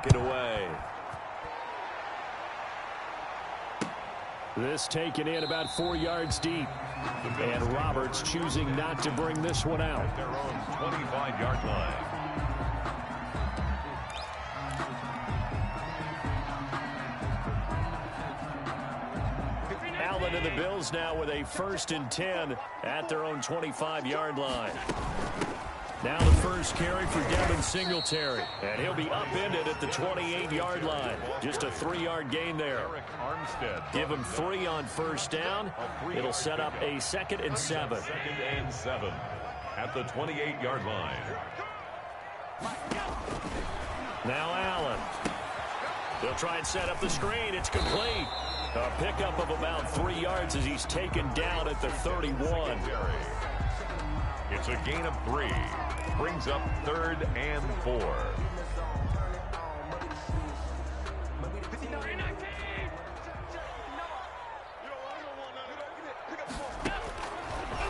kick it away. This taken in about 4 yards deep. And Roberts choosing not to bring this one out. At their own 25-yard line. Allen and the Bills now with a 1st and 10 at their own 25-yard line. Now the first carry for Devin Singletary. And he'll be upended at the 28-yard line. Just a 3-yard gain there. Give him 3 on 1st down. It'll set up a 2nd and 7. 2nd and 7 at the 28-yard line. Now Allen. They'll try and set up the screen. It's complete. A pickup of about 3 yards as he's taken down at the 31. It's a gain of 3. Brings up 3rd and 4.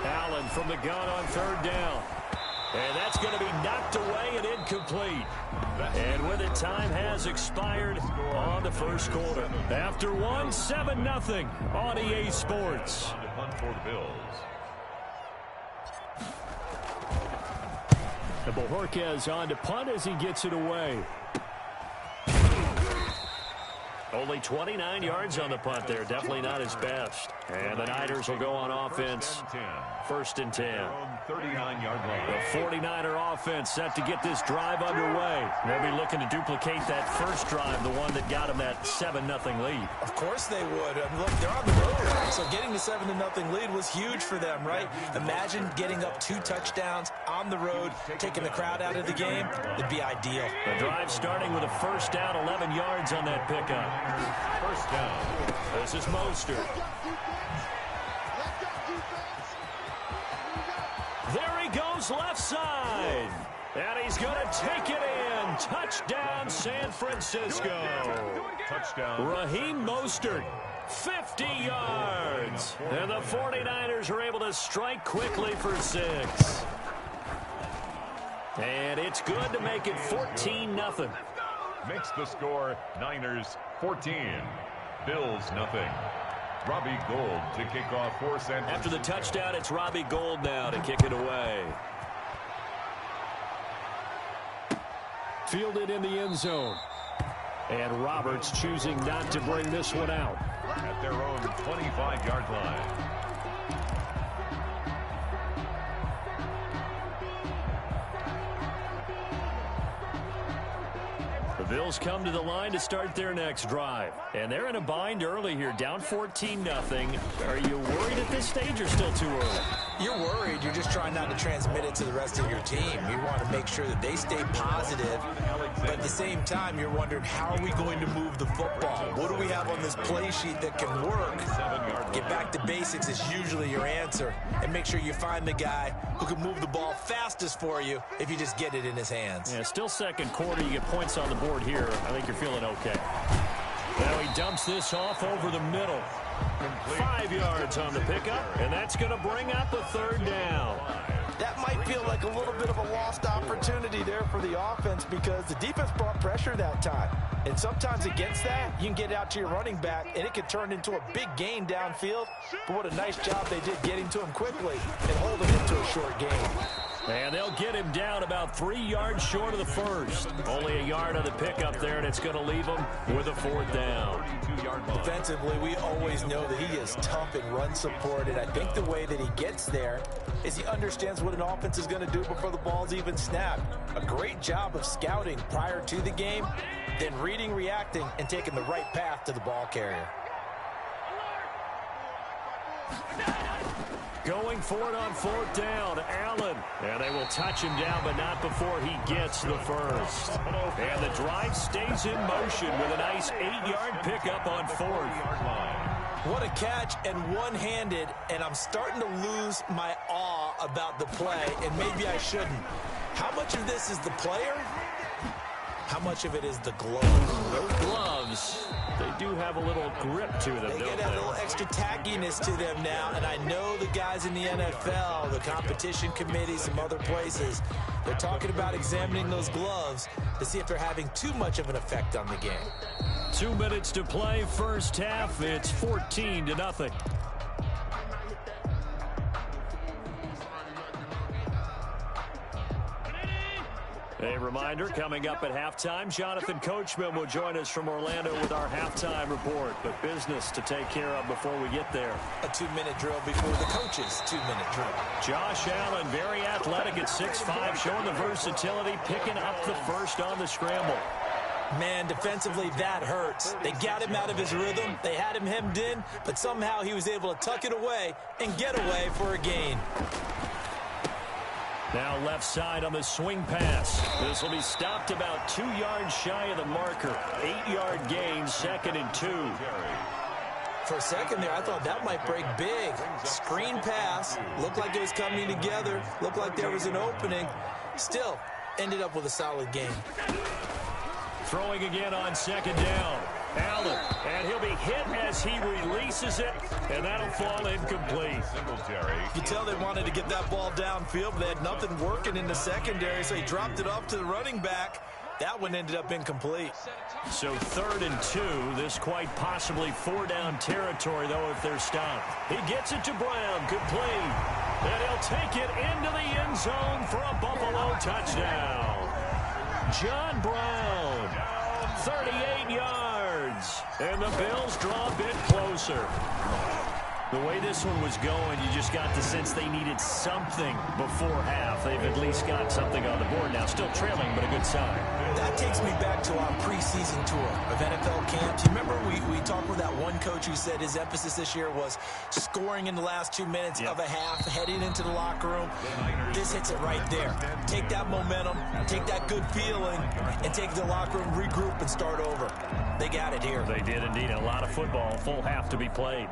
Allen from the gun on 3rd down. And that's going to be knocked away and incomplete. And with it, time has expired on the 1st quarter. After 1, 7-0 on EA Sports. On to punt for the Bills. And Bojorquez on to punt as he gets it away. Only 29 yards on the punt there. Definitely not his best. And the Niners will go on offense. 1st and 10. 39-yard line. The 49er offense set to get this drive underway. They'll be looking to duplicate that first drive, the one that got them that 7-0 lead. Of course they would. Look, they're on the road, so getting the 7-0 lead was huge for them, right? Imagine getting up 2 touchdowns on the road, taking the crowd out of the game. It'd be ideal. The drive starting with a 1st down, 11 yards on that pickup. 1st down. This is Mostert. There he goes left side. And he's going to take it in. Touchdown, San Francisco. Touchdown. Raheem Mostert, 50 yards. And the 49ers are able to strike quickly for 6. And it's good to make it 14-0. Makes the score Niners 14. Bills nothing. Robbie Gould to kick off for San Francisco. After the touchdown, it's Robbie Gould now to kick it away. Fielded in the end zone. And Roberts choosing not to bring this one out. At their own 25-yard line. The Bills come to the line to start their next drive. And they're in a bind early here, down 14-0. Are you worried at this stage or still too early? You're worried. You're just trying not to transmit it to the rest of your team. You want to make sure that they stay positive. But at the same time, you're wondering, how are we going to move the football? What do we have on this play sheet that can work? Get back to basics is usually your answer. And make sure you find the guy who can move the ball fastest for you if you just get it in his hands. Yeah, still 2nd quarter. You get points on the board here. I think you're feeling okay. Now he dumps this off over the middle. 5 yards on the pickup, and that's going to bring up a 3rd down. That might feel like a little bit of a lost opportunity there for the offense because the defense brought pressure that time. And sometimes against that, you can get out to your running back, and it can turn into a big gain downfield. But what a nice job they did getting to him quickly and holding him to a short gain. And they'll get him down about 3 yards short of the 1st. Only a yard on the pickup there, and it's going to leave him with a 4th down. Defensively, we always know that he is tough in run support, and I think the way that he gets there is he understands what an offense is going to do before the ball's even snapped. A great job of scouting prior to the game, then reading, reacting, and taking the right path to the ball carrier. Going for it on 4th down, Allen. And they will touch him down, but not before he gets the 1st. And the drive stays in motion with a nice 8-yard pickup on 4th. What a catch, and one-handed, and I'm starting to lose my awe about the play, and maybe I shouldn't. How much of this is the player? How much of it is the glove? Those gloves, they do have a little grip to them, They don't get they? a little extra tackiness to them now, and I know the guys in the NFL, the competition committee, some other places, they're talking about examining those gloves to see if they're having too much of an effect on the game. 2 minutes to play, first half. It's 14-0. A reminder, coming up at halftime, Jonathan Coachman will join us from Orlando with our halftime report. But business to take care of before we get there. A 2-minute drill before the coach's 2-minute drill. Josh Allen, very athletic at 6'5", showing the versatility, picking up the first on the scramble. Man, defensively, that hurts. They got him out of his rhythm. They had him hemmed in, but somehow he was able to tuck it away and get away for a gain. Now left side on the swing pass. This will be stopped about 2 yards shy of the marker. 8-yard gain, 2nd and 2. For a second there, I thought that might break big. Screen pass. Looked like it was coming together. Looked like there was an opening. Still, ended up with a solid gain. Throwing again on 2nd down. Allen, and he'll be hit as he releases it, and that'll fall incomplete. Singletary. You tell they wanted to get that ball downfield, but they had nothing working in the secondary, so he dropped it off to the running back. That one ended up incomplete. So 3rd and 2. This quite possibly 4-down territory, though, if they're stopped. He gets it to Brown, complete. And he'll take it into the end zone for a Buffalo touchdown. John Brown, 38 yards. And the Bills draw a bit closer. The way this one was going, you just got the sense they needed something before half. They've at least got something on the board now. Still trailing, but a good sign. That takes me back to our preseason tour of NFL camps. You remember we talked with that one coach who said his emphasis this year was scoring in the last 2 minutes of a half, heading into the locker room. This hits it right there. Take that momentum, take that good feeling, and take the locker room, regroup, and start over. They got it here. They did indeed. A lot of football, full half to be played.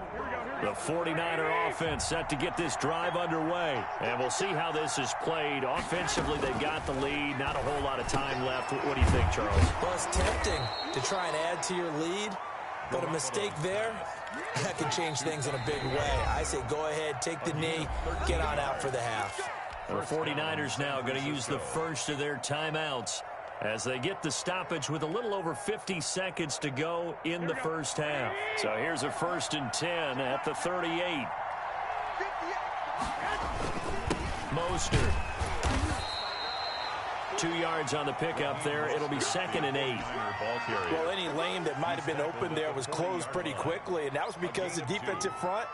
The 49er offense set to get this drive underway. And we'll see how this is played. Offensively, they've got the lead. Not a whole lot of time left. What do you think, Charles? Well, it's tempting to try and add to your lead, but a mistake there, that can change things in a big way. I say go ahead, take the knee, get on out for the half. The 49ers now going to use the first of their timeouts as they get the stoppage with a little over 50 seconds to go in the first half. So here's a 1st and 10 at the 38. Mostert. 2 yards on the pickup there. It'll be 2nd and 8. Well, any lane that might have been open there was closed pretty quickly, and that was because the defensive front,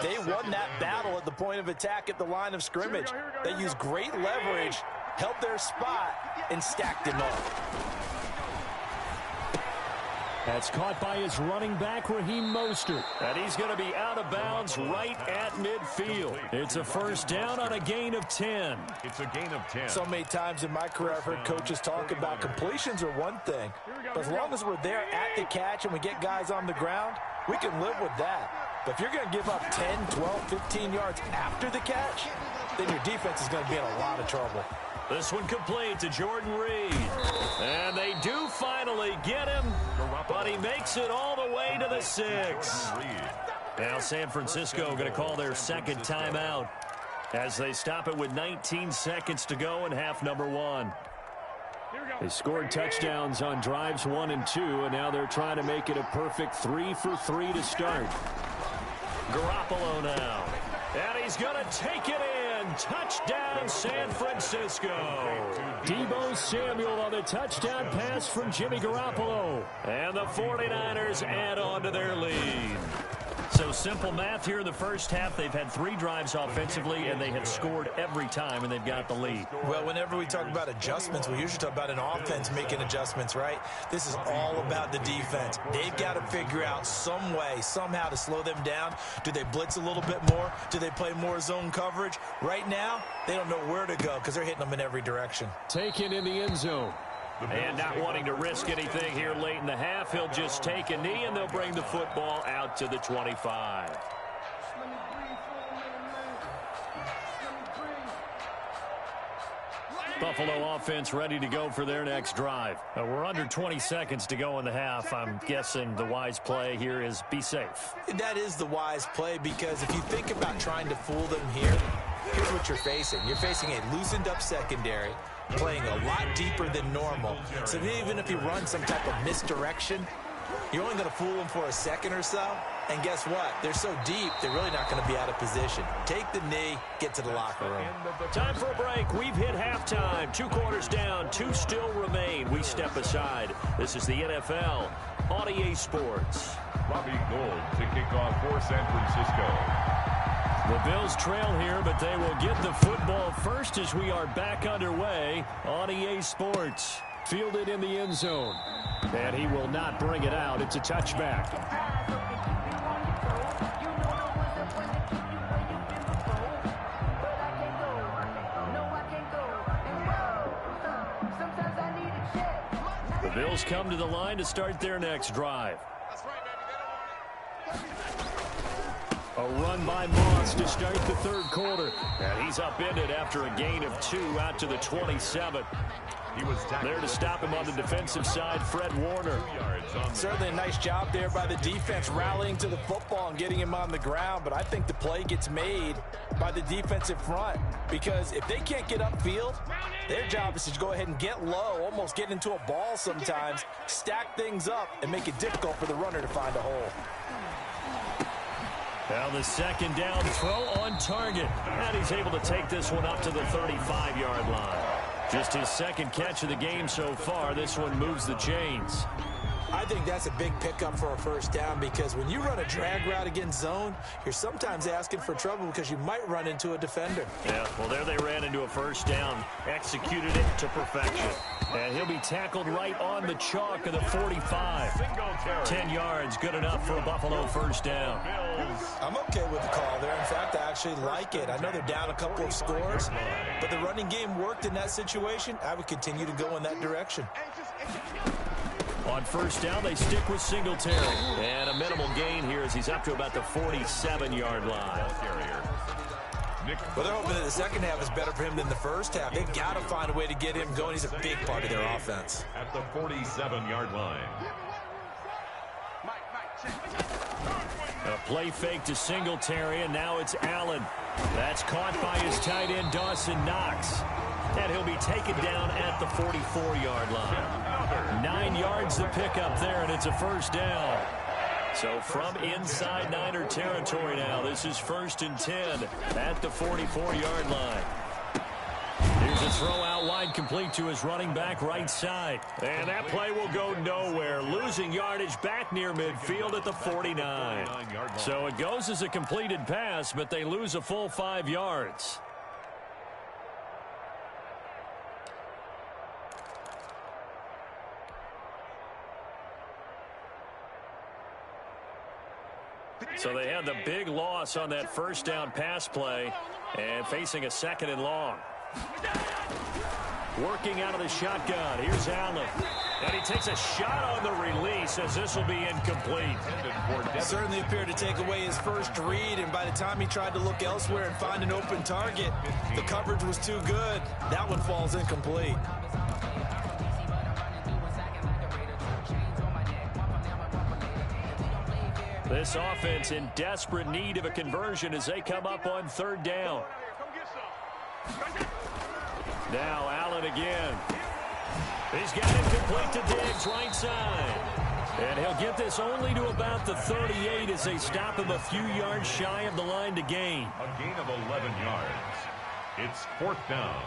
they won that battle at the point of attack at the line of scrimmage. They used great leverage, held their spot, and stacked him up. That's caught by his running back, Raheem Mostert. And he's going to be out of bounds right at midfield. It's a 1st down on a gain of 10. It's a gain of 10. So many times in my career I've heard coaches talk about completions are one thing. But as long as we're there at the catch and we get guys on the ground, we can live with that. But if you're going to give up 10, 12, 15 yards after the catch, then your defense is going to be in a lot of trouble. This one complete to Jordan Reed. And they do finally get him, but he makes it all the way to the 6. Now San Francisco going to call their 2nd timeout as they stop it with 19 seconds to go in half number 1. They scored touchdowns on drives 1 and 2, and now they're trying to make it a perfect 3 for 3 to start. Garoppolo now. And he's going to take it in. Touchdown, San Francisco. Deebo Samuel on the touchdown pass from Jimmy Garoppolo. And the 49ers add on to their lead. So simple math here in the first half. They've had 3 drives offensively, and they have scored every time, and they've got the lead. Well, whenever we talk about adjustments, we usually talk about an offense making adjustments, right? This is all about the defense. They've got to figure out some way, somehow to slow them down. Do they blitz a little bit more? Do they play more zone coverage? Right now, they don't know where to go because they're hitting them in every direction. Taken in the end zone. And not wanting to risk anything here late in the half, he'll just take a knee, and they'll bring the football out to the 25. Buffalo offense ready to go for their next drive. We're under 20 seconds to go in the half. I'm guessing the wise play here is be safe. That is the wise play, because if you think about trying to fool them here, here's what you're facing. You're facing a loosened up secondary, playing a lot deeper than normal. So even if you run some type of misdirection, you're only going to fool them for a second or so. And guess what? They're so deep, they're really not going to be out of position. Take the knee, get to the locker room. Time for a break. We've hit halftime. 2 quarters down, 2 still remain. We step aside. This is the NFL on EA Sports. Robbie Gould to kick off for San Francisco. The Bills trail here, but they will get the football first as we are back underway on EA Sports. Fielded in the end zone. And he will not bring it out. It's a touchback. The Bills come to the line to start their next drive. A run by Moss to start the third quarter. And he's upended after a gain of 2 out to the 27. He was there to stop him on the defensive side, Fred Warner. Certainly a nice job there by the defense, rallying to the football and getting him on the ground. But I think the play gets made by the defensive front, because if they can't get upfield, their job is to go ahead and get low, almost get into a ball sometimes, stack things up, and make it difficult for the runner to find a hole. Now the second down throw on target. And he's able to take this one up to the 35-yard line. Just his second catch of the game so far. This one moves the chains. I think that's a big pickup for a first down, because when you run a drag route against zone, you're sometimes asking for trouble because you might run into a defender. Yeah, well, there they ran into a first down, executed it to perfection. And he'll be tackled right on the chalk of the 45. 10 yards, good enough for a Buffalo first down. I'm okay with the call there. In fact, I actually like it. I know they're down a couple of scores, but the running game worked in that situation. I would continue to go in that direction. On first down, they stick with Singletary. And a minimal gain here as he's up to about the 47-yard line. Well, they're hoping that the second half is better for him than the first half. They've got to find a way to get him going. He's a big part of their offense. At the 47-yard line. A play fake to Singletary, and now it's Allen. That's caught by his tight end, Dawson Knox. And he'll be taken down at the 44-yard line. 9 yards to pick up there, and it's a first down. So from inside Niner territory now, this is 1st and 10 at the 44-yard line. Here's a throw out wide, complete to his running back right side. And that play will go nowhere. Losing yardage back near midfield at the 49. So it goes as a completed pass, but they lose a full 5 yards. So they had the big loss on that first down pass play and facing a 2nd and long. Working out of the shotgun. Here's Allen. And he takes a shot on the release as this will be incomplete. Certainly appeared to take away his first read, and by the time he tried to look elsewhere and find an open target, the coverage was too good. That one falls incomplete. This offense in desperate need of a conversion as they come up on 3rd down. Now Allen again. He's got it complete to Diggs, right side. And he'll get this only to about the 38 as they stop him a few yards shy of the line to gain. A gain of 11 yards. It's 4th down.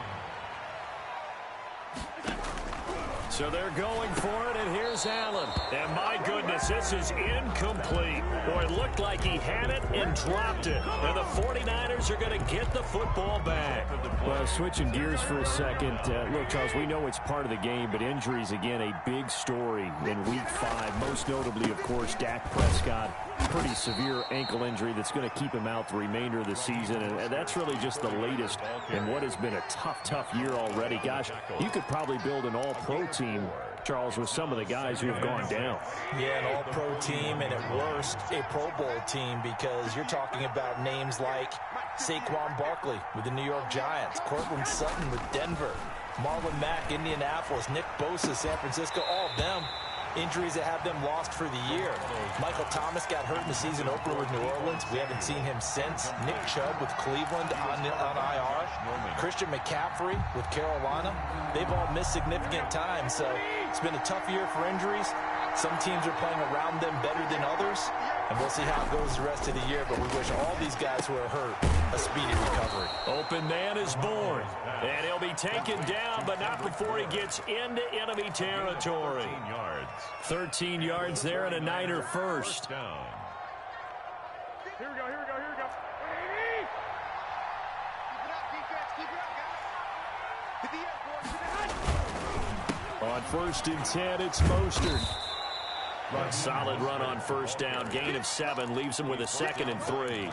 So they're going for it, and here's Allen. And my goodness, this is incomplete. Boy, it looked like he had it and dropped it. And the 49ers are going to get the football back. Well, switching gears for a second. Look, Charles, we know it's part of the game, but injuries, again, a big story in Week 5. Most notably, of course, Dak Prescott. Pretty severe ankle injury that's going to keep him out the remainder of the season. And that's really just the latest in what has been a tough year already. Gosh, you could probably build an all-pro team, Charles, with some of the guys who have gone down. Yeah, an all-pro team, and at worst, a Pro Bowl team, because you're talking about names like Saquon Barkley with the New York Giants, Cortland Sutton with Denver, Marlon Mack, Indianapolis, Nick Bosa, San Francisco, all of them injuries that have them lost for the year. Michael Thomas got hurt in the season opener with New Orleans. We haven't seen him since. Nick Chubb with Cleveland on IR. Christian McCaffrey with Carolina. They've all missed significant time, so it's been a tough year for injuries. Some teams are playing around them better than others, and we'll see how it goes the rest of the year, but we wish all these guys who are hurt a speedy recovery. Open man is born, and he'll be taken down, but not before he gets into enemy territory. 13 yards there and a Niner first. Here we go. On 1st and 10, it's Mostert. Solid run on first down. Gain of 7 leaves him with a 2nd and 3.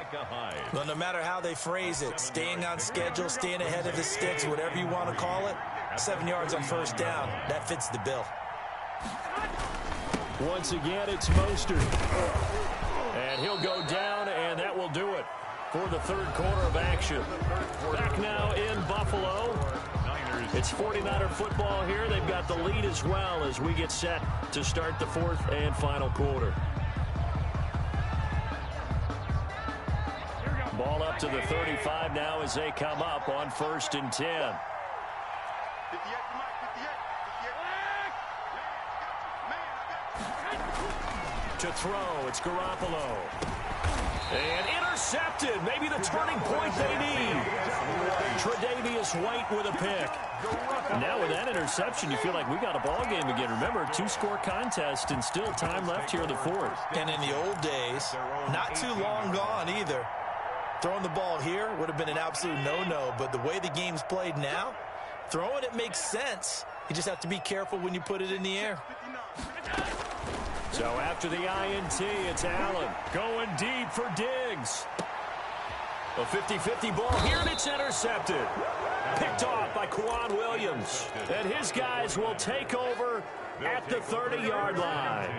Well, no matter how they phrase it, staying on schedule, staying ahead of the sticks, whatever you want to call it, 7 yards on first down, that fits the bill. Once again, it's Mostert. And he'll go down, and that will do it for the third quarter of action. Back now in Buffalo. It's 49er football here. They've got the lead as well as we get set to start the fourth and final quarter. Ball up to the 35 now as they come up on 1st and 10. To throw, it's Garoppolo. And intercepted. Maybe the turning point they need. Tre'Davious White with a pick. Now with that interception, you feel like we got a ball game again. Remember, 2-score contest and still time left here in the fourth. And in the old days, not too long gone either, throwing the ball here would have been an absolute no-no. But the way the game's played now, throwing it makes sense. You just have to be careful when you put it in the air. So after the INT, it's Allen going deep for Diggs. A 50-50 ball here, and it's intercepted. Picked off by Kwan Williams. And his guys will take over at the 30-yard line.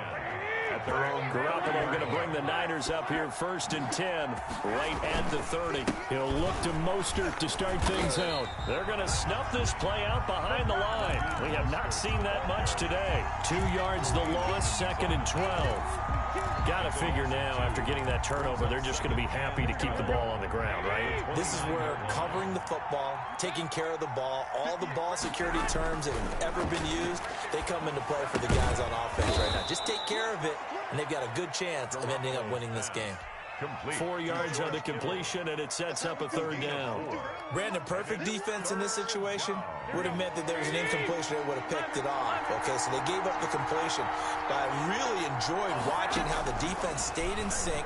Garoppolo going to bring the Niners up here 1st and 10, right at the 30. He'll look to Mostert to start things out. They're going to snuff this play out behind the line. We have not seen that much today. 2 yards the loss, 2nd and 12. Got to figure now, after getting that turnover, they're just going to be happy to keep the ball on the ground, right? This is where covering the football, taking care of the ball, all the ball security terms that have ever been used, they come into play for the guys on offense right now. Just take care of it, and they've got a good chance of ending up winning this game. 4 yards on the completion, and it sets up a 3rd down. Brandon, perfect defense in this situation would have meant that there was an incompletion. They would have picked it off. Okay, so they gave up the completion. But I really enjoyed watching how the defense stayed in sync,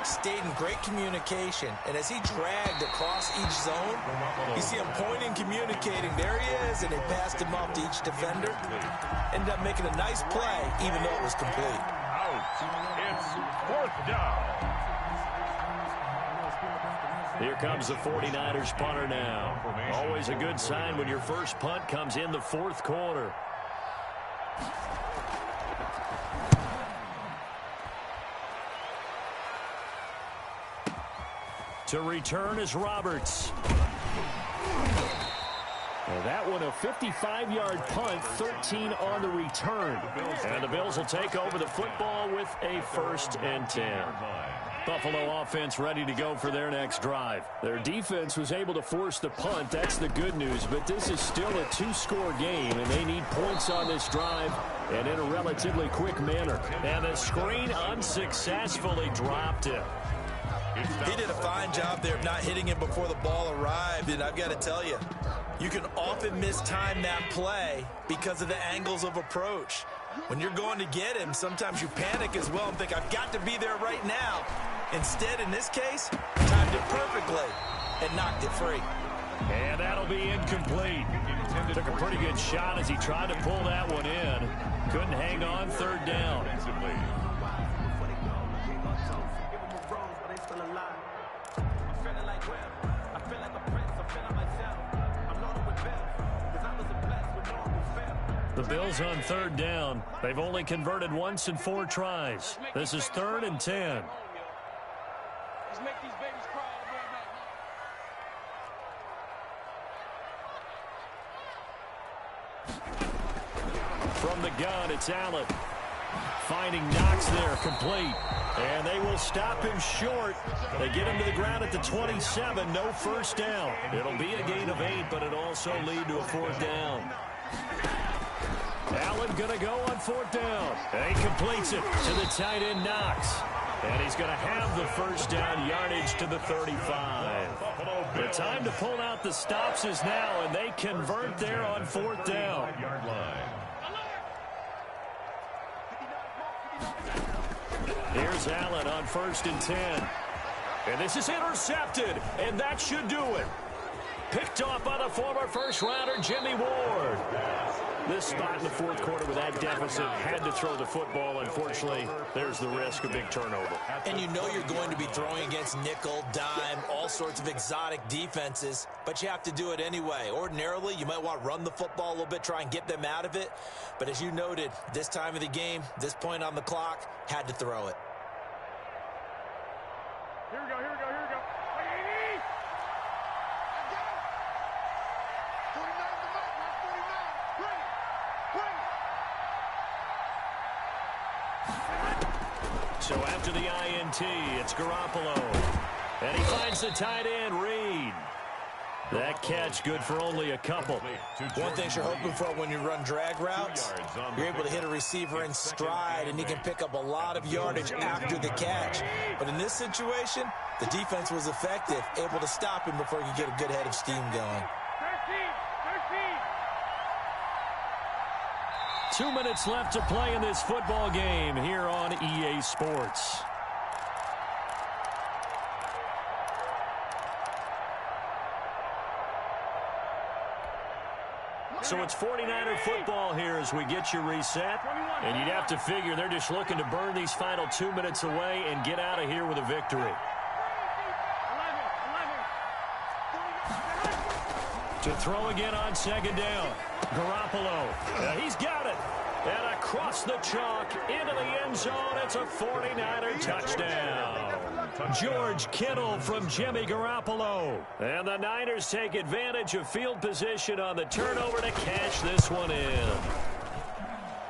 stayed in great communication. And as he dragged across each zone, you see him pointing, communicating. There he is, and they passed him off to each defender. Ended up making a nice play, even though it was complete. It's 4th down. Here comes the 49ers punter now. Always a good sign when your first punt comes in the 4th quarter. To return is Roberts. Well, that one a 55-yard punt, 13 on the return. And the Bills will take over the football with a 1st and 10. Buffalo offense ready to go for their next drive. Their defense was able to force the punt. That's the good news. But this is still a 2-score game, and they need points on this drive and in a relatively quick manner. And the screen unsuccessfully dropped it. He did a fine job there of not hitting him before the ball arrived. And I've got to tell you, you can often mistime that play because of the angles of approach. When you're going to get him, sometimes you panic as well and think, I've got to be there right now. Instead, in this case, timed it perfectly and knocked it free. And that'll be incomplete. Took a pretty good shot as he tried to pull that one in. Couldn't hang on, 3rd down. The Bills on 3rd down. They've only converted once in 4 tries. This is 3rd and 10. From the gun, it's Allen. Finding Knox there, complete. And they will stop him short. They get him to the ground at the 27, no first down. It'll be a gain of 8, but it'll also lead to a 4th down. Allen going to go on 4th down. And he completes it to the tight end, Knox. And he's going to have the first down yardage to the 35. The time to pull out the stops is now, and they convert there on 4th down. Here's Allen on 1st and 10. And this is intercepted, and that should do it. Picked off by the former first-rounder, Jimmy Ward. This spot in the 4th quarter with that deficit had to throw the football. Unfortunately, there's the risk of big turnover. And you know you're going to be throwing against nickel, dime, all sorts of exotic defenses, but you have to do it anyway. Ordinarily, you might want to run the football a little bit, try and get them out of it. But as you noted, this time of the game, this point on the clock, had to throw it. Here we go, here we go, here we go. So after the INT, it's Garoppolo. And he finds the tight end, Reed. That catch good for only a couple. One thing you're hoping for when you run drag routes, you're able to hit a receiver in stride, and he can pick up a lot of yardage after the catch. But in this situation, the defense was effective, able to stop him before he could get a good head of steam going. 2 minutes left to play in this football game here on EA Sports. So it's 49er football here as we get you reset. And you'd have to figure they're just looking to burn these final 2 minutes away and get out of here with a victory. To throw again on 2nd down. Garoppolo. He's got it. And across the chalk into the end zone. It's a 49er touchdown. George Kittle from Jimmy Garoppolo. And the Niners take advantage of field position on the turnover to cash this one in.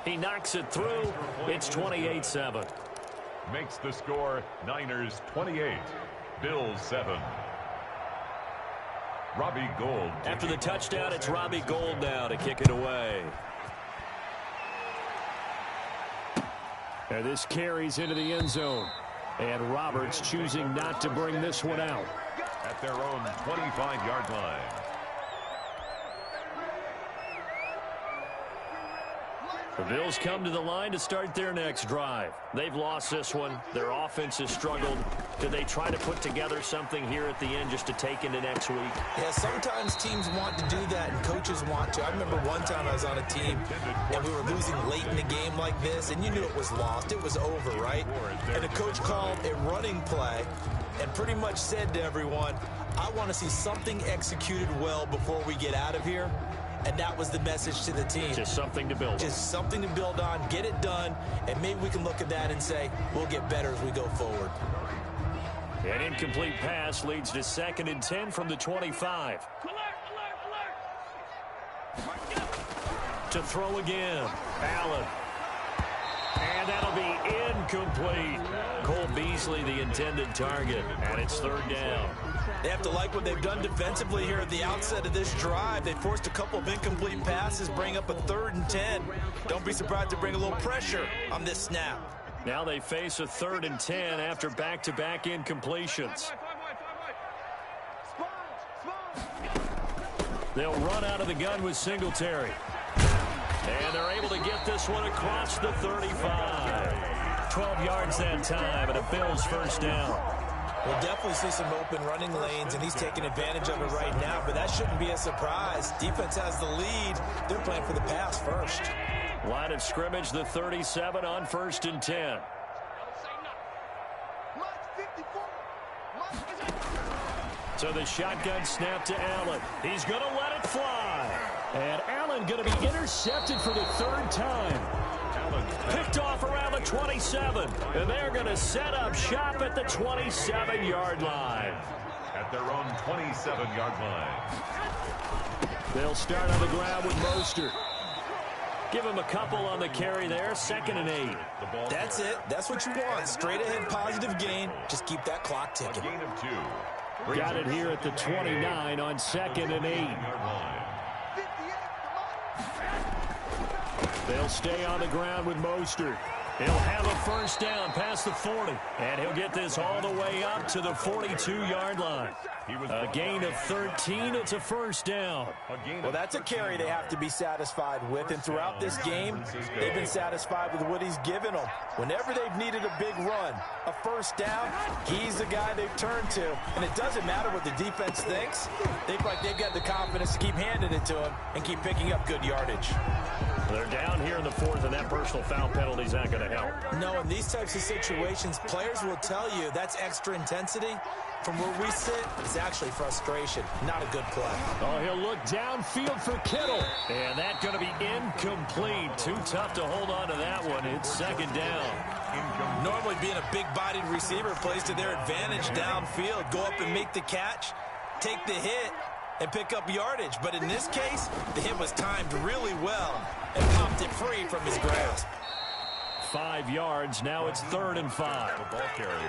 He knocks it through. It's 28-7. Makes the score Niners 28, Bills 7. Robbie Gould. After the touchdown, it's Robbie Gould now to kick it away. And this carries into the end zone. And Roberts choosing not to bring this one out. At their own 25-yard line. The Bills come to the line to start their next drive. They've lost this one. Their offense has struggled. Do they try to put together something here at the end just to take into next week? Yeah, sometimes teams want to do that and coaches want to. I remember one time I was on a team and we were losing late in the game like this, and you knew it was lost. It was over, right? And the coach called a running play and pretty much said to everyone, I want to see something executed well before we get out of here. And that was the message to the team. Just something to build on. Just something to build on, get it done, and maybe we can look at that and say, we'll get better as we go forward. An incomplete pass leads to 2nd and 10 from the 25. To throw again. Allen. And that'll be incomplete. Cole Beasley, the intended target, and it's 3rd down. They have to like what they've done defensively here at the outset of this drive. They forced a couple of incomplete passes, bring up a 3rd and 10. Don't be surprised to bring a little pressure on this snap. Now they face a 3rd and 10 after back-to-back incompletions. They'll run out of the gun with Singletary. And they're able to get this one across the 35. 12 yards that time, and a Bills first down. We'll definitely see some open running lanes, and he's taking advantage of it right now, but that shouldn't be a surprise. Defense has the lead. They're playing for the pass first. Line of scrimmage, the 37 on 1st and 10. So the shotgun snap to Allen. He's going to let it fly. And Allen going to be intercepted for the 3rd time. Picked off around the 27. And they're going to set up shop at the 27-yard line. At their own 27-yard line. They'll start on the ground with Mostert. Give him a couple on the carry there. 2nd and 8. That's it. That's what you want. Straight ahead positive gain. Just keep that clock ticking. A gain of 2. Got it here at the 29 on 2nd and 8. They'll stay on the ground with Mostert. He'll have a first down past the 40, and he'll get this all the way up to the 42-yard line. A gain of 13. It's a first down. Well, that's a carry they have to be satisfied with, and throughout this game, they've been satisfied with what he's given them. Whenever they've needed a big run, a first down, he's the guy they've turned to, and it doesn't matter what the defense thinks. They feel like they've got the confidence to keep handing it to him and keep picking up good yardage. They're down here in the 4th, and that personal foul penalty is not going to help. No, in these types of situations, players will tell you that's extra intensity. From where we sit, it's actually frustration, not a good play. Oh, he'll look downfield for Kittle. And that's going to be incomplete. Too tough to hold on to that one. It's 2nd down. Normally being a big-bodied receiver plays to their advantage downfield. Go up and make the catch, take the hit, and pick up yardage. But in this case, the hit was timed really well and popped it free from his grasp. 5 yards. Now it's 3rd and 5.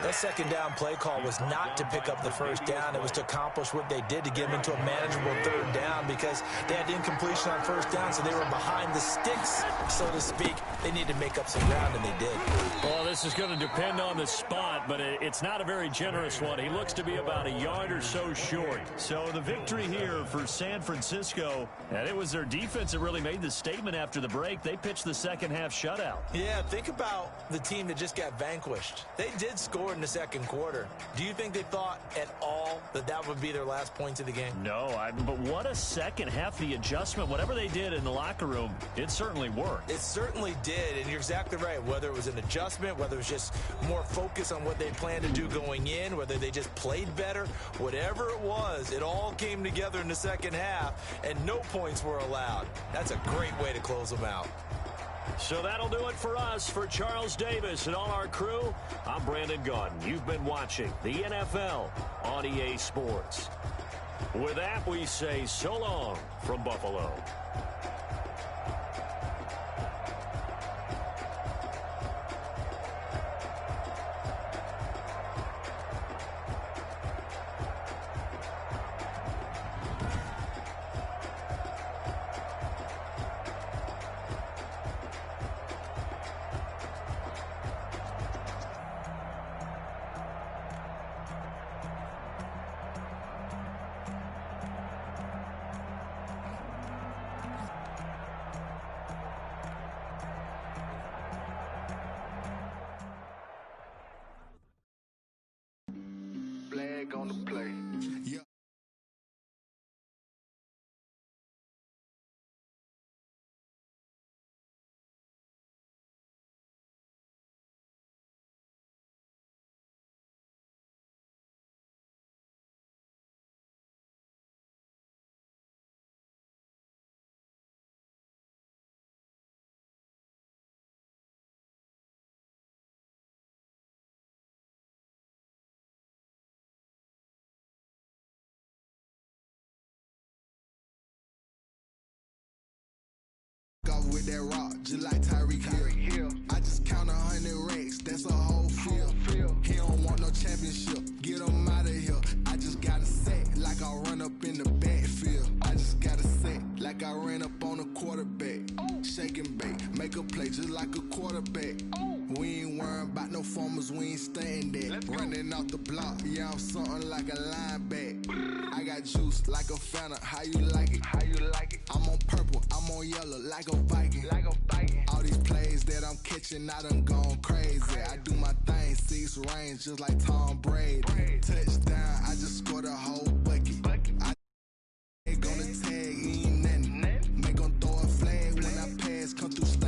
That 2nd down play call was not to pick up the first down. It was to accomplish what they did to get them into a manageable 3rd down because they had incompletion on first down, so they were behind the sticks, so to speak. They needed to make up some ground, and they did. Well, this is going to depend on the spot, but it's not a very generous one. He looks to be about a yard or so short. So the victory here for San Francisco, and it was their defense that really made the statement after the break. They pitched the second half shutout. Yeah, think about the team that just got vanquished. They did score in the 2nd quarter. Do you think they thought at all that that would be their last points of the game? No, but what a second half. The adjustment, whatever they did in the locker room, it certainly worked. It certainly did, and you're exactly right. Whether it was an adjustment, whether it was just more focus on what they planned to do going in, whether they just played better, whatever it was, it all came together in the 2nd half, and no points were allowed. That's a great way to close them out. So that'll do it for us. For Charles Davis and all our crew, I'm Brandon Gaudin. You've been watching the NFL on EA Sports. With that, we say so long from Buffalo. On the play. Yeah. With that rock, just like Tyreek Hill. I just count 100 racks, that's a whole field. He don't want no championship, get him out of here. I just got a set, like I run up in the backfield. I just got a set, like I ran up on a quarterback. Shake and bake, make a play just like a quarterback. We ain't worrying about no formers, we ain't staying there. Running off the block, yeah, I'm something like a linebacker. I got juice like a Fanta, how you like it? How you like it? I'm on purple, I'm on yellow, like a Viking. Like a Viking. All these plays that I'm catching, I done gone crazy. I do my thing, 6 range, just like Tom Brady. Touchdown, I just scored a whole bucket. I ain't gonna tag, ain't nothing. Make 'em throw a flag when I pass, come through stunning.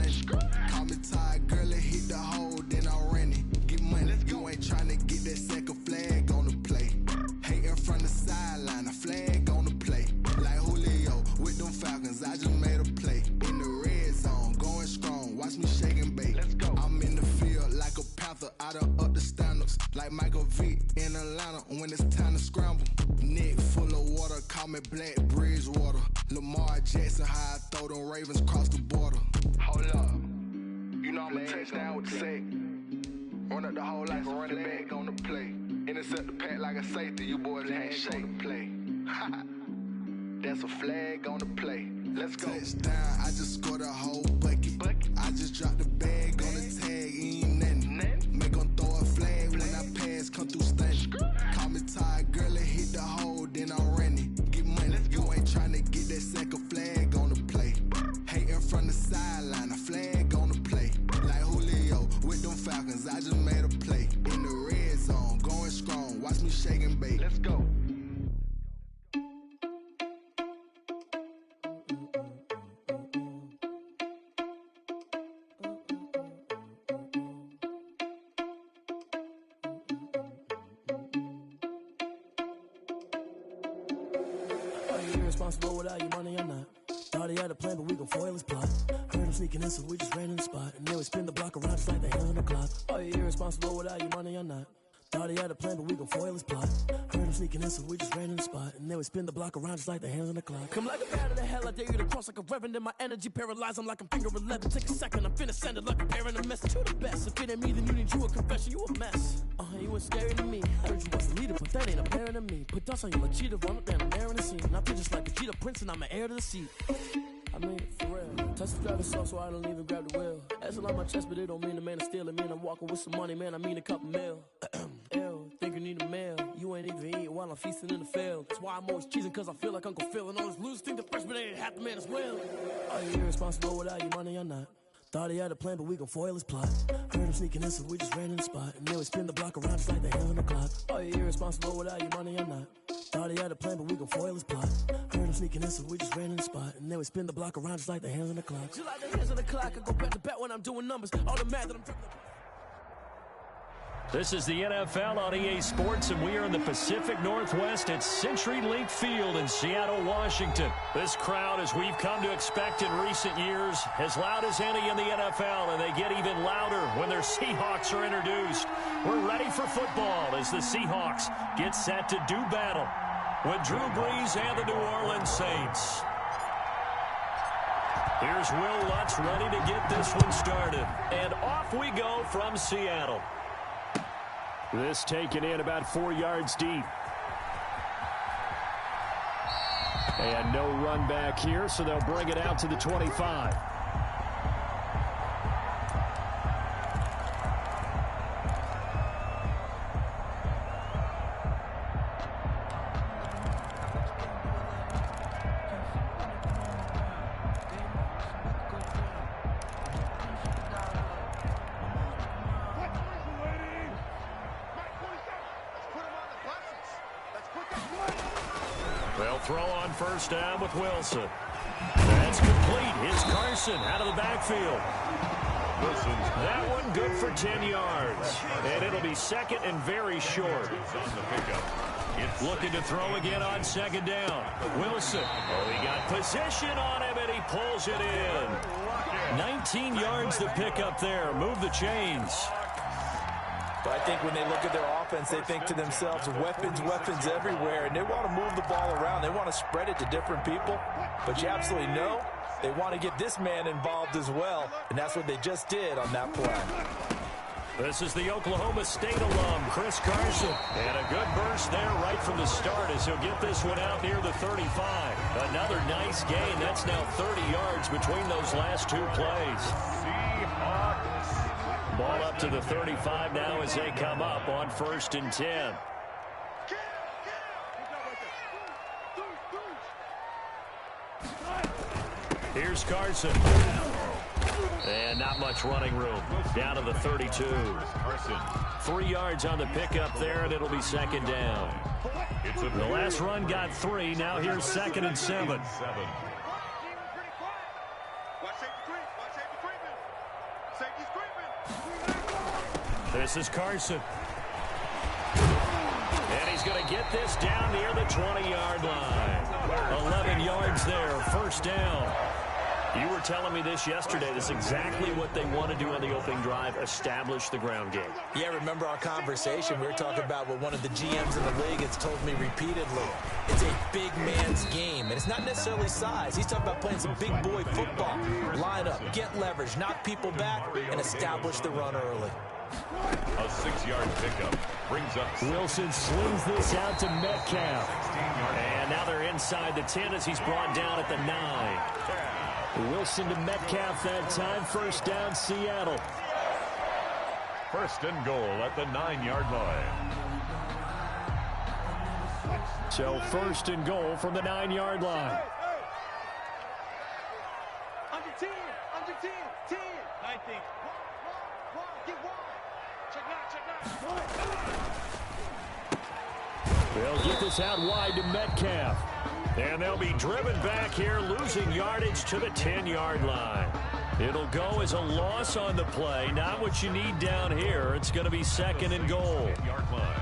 Call me tired, girl, it hit the hole, then I ran it. Get money, you ain't tryna get that second flag on the play. Hating from the sideline, a flag on the play. Like Julio with them Falcons, I just made a play. In the red zone, going strong, watch me shake and bake. I'm in the field like a panther, I done up the standards. Like Michael Vick in Atlanta when it's time to scramble. Neck full of water, call me Black Bridgewater. Lamar Jackson, how I throw them Ravens cross the border. Hold up. You know I'm a touchdown with the sack. Run up the whole like a running back on the play. Intercept the pack like a safety. You boys can't shake play. That's a flag on the play. Let's go. Touchdown, I just scored a whole bucket. I just dropped the bag on the tag, ain't nothing. Make 'em throw a flag when I pass, come through stunning. Call me tired, girl, and hit the hole, then I'm running. Get money, you ain't tryna get that second flag on the play. Hating from the sideline, a flag on the play. Like Julio with them Falcons, I just made a play. In the red zone, going strong, watch me shake and bake. Let's go. Irresponsible without your money or not. Thought he had a plan, but we gon' foil his plot. Heard him sneaking in, so we just ran in the spot. And then we spin the block around just like the hands on the clock. Are you irresponsible without your money or not? Thought he had a plan, but we gon' foil his plot. Heard him sneaking in, so we just ran in the spot. And then we spin the block around just like the hands on the clock. Come like a bat of the hell, I dare you to cross like a reverend. In my energy paralyzed, I'm like I'm finger 11. Take a second, I'm finna send it like a parent a message to the best. If it ain't me, then you need you a confession, you a mess. You was scary to me. Heard you was a leader, but that ain't apparent to me. Put dust on you like cheetah, run up there and air in the scene. And I feel just like a cheetah prince, and I'm an heir to the seat. I mean, for real. Touch the driver's soft, so I don't even grab the wheel. That's a lot on my chest, but it don't mean the man is stealing. Man, I'm walking with some money, man, I mean a couple mil. Ew, think you need a meal. You ain't even eating while I'm feasting in the field. That's why I'm always cheesing, cause I feel like Uncle Phil. And all those losers think the freshman ain't half the man as well. Are you irresponsible without your money or not? Thought he had a plan, but we gon' foil his plot. Heard him sneaking in, so we just ran in the spot. And then we spin the block around just like the hands on the clock. Are you irresponsible without your money or not? Thought he had a plan, but we gon' foil his plot. Heard him sneaking in, so we just ran in the spot. And then we spin the block around just like the hands on the clock. Just like the hands on the clock, I go back to back when I'm doing numbers. All the math that I'm dropping. This is the NFL on EA Sports, and we are in the Pacific Northwest at CenturyLink Field in Seattle, Washington. This crowd, as we've come to expect in recent years, as loud as any in the NFL, and they get even louder when their Seahawks are introduced. We're ready for football as the Seahawks get set to do battle with Drew Brees and the New Orleans Saints. Here's Will Lutz ready to get this one started. And off we go from Seattle. This taken in about 4 yards deep. And no run back here, so they'll bring it out to the 25. They'll throw on first down with Wilson. That's complete. Here's Carson out of the backfield. That one good for 10 yards. And it'll be second and very short. Looking to throw again on second down. Wilson. Oh, he got position on him, and he pulls it in. 19 yards to pick up there. Move the chains. But I think when they look at their offense, they think to themselves, weapons, weapons everywhere, and they want to move the ball around. They want to spread it to different people. But you absolutely know they want to get this man involved as well, and that's what they just did on that play. This is the Oklahoma State alum, Chris Carson. And a good burst there right from the start as he'll get this one out near the 35. Another nice gain. That's now 30 yards between those last two plays. Ball up to the 35 now as they come up on 1st and 10. Here's Carson. And not much running room. Down to the 32. 3 yards on the pickup there, and it'll be second down. The last run got 3. Now here's 2nd and 7. This is Carson. And he's going to get this down near the 20-yard line. 11 yards there, first down. You were telling me this yesterday. This is exactly what they want to do on the opening drive, establish the ground game. Yeah, remember our conversation? We were talking about what one of the GMs in the league has told me repeatedly. It's a big man's game, and it's not necessarily size. He's talking about playing some big boy football. Line up, get leverage, knock people back, and establish the run early. A 6-yard pickup brings up Wilson slings this out to Metcalf. And now they're inside the 10 as he's brought down at the 9. Wilson to Metcalf that time. First down, Seattle. First and goal at the 9-yard line. So first and goal from the 9-yard line. Under 10, 10. 19. Get wide. Check out. They'll get this out wide to Metcalf. And they'll be driven back here, losing yardage to the 10-yard line. It'll go as a loss on the play. Not what you need down here. It's going to be second and goal. 10-yard line.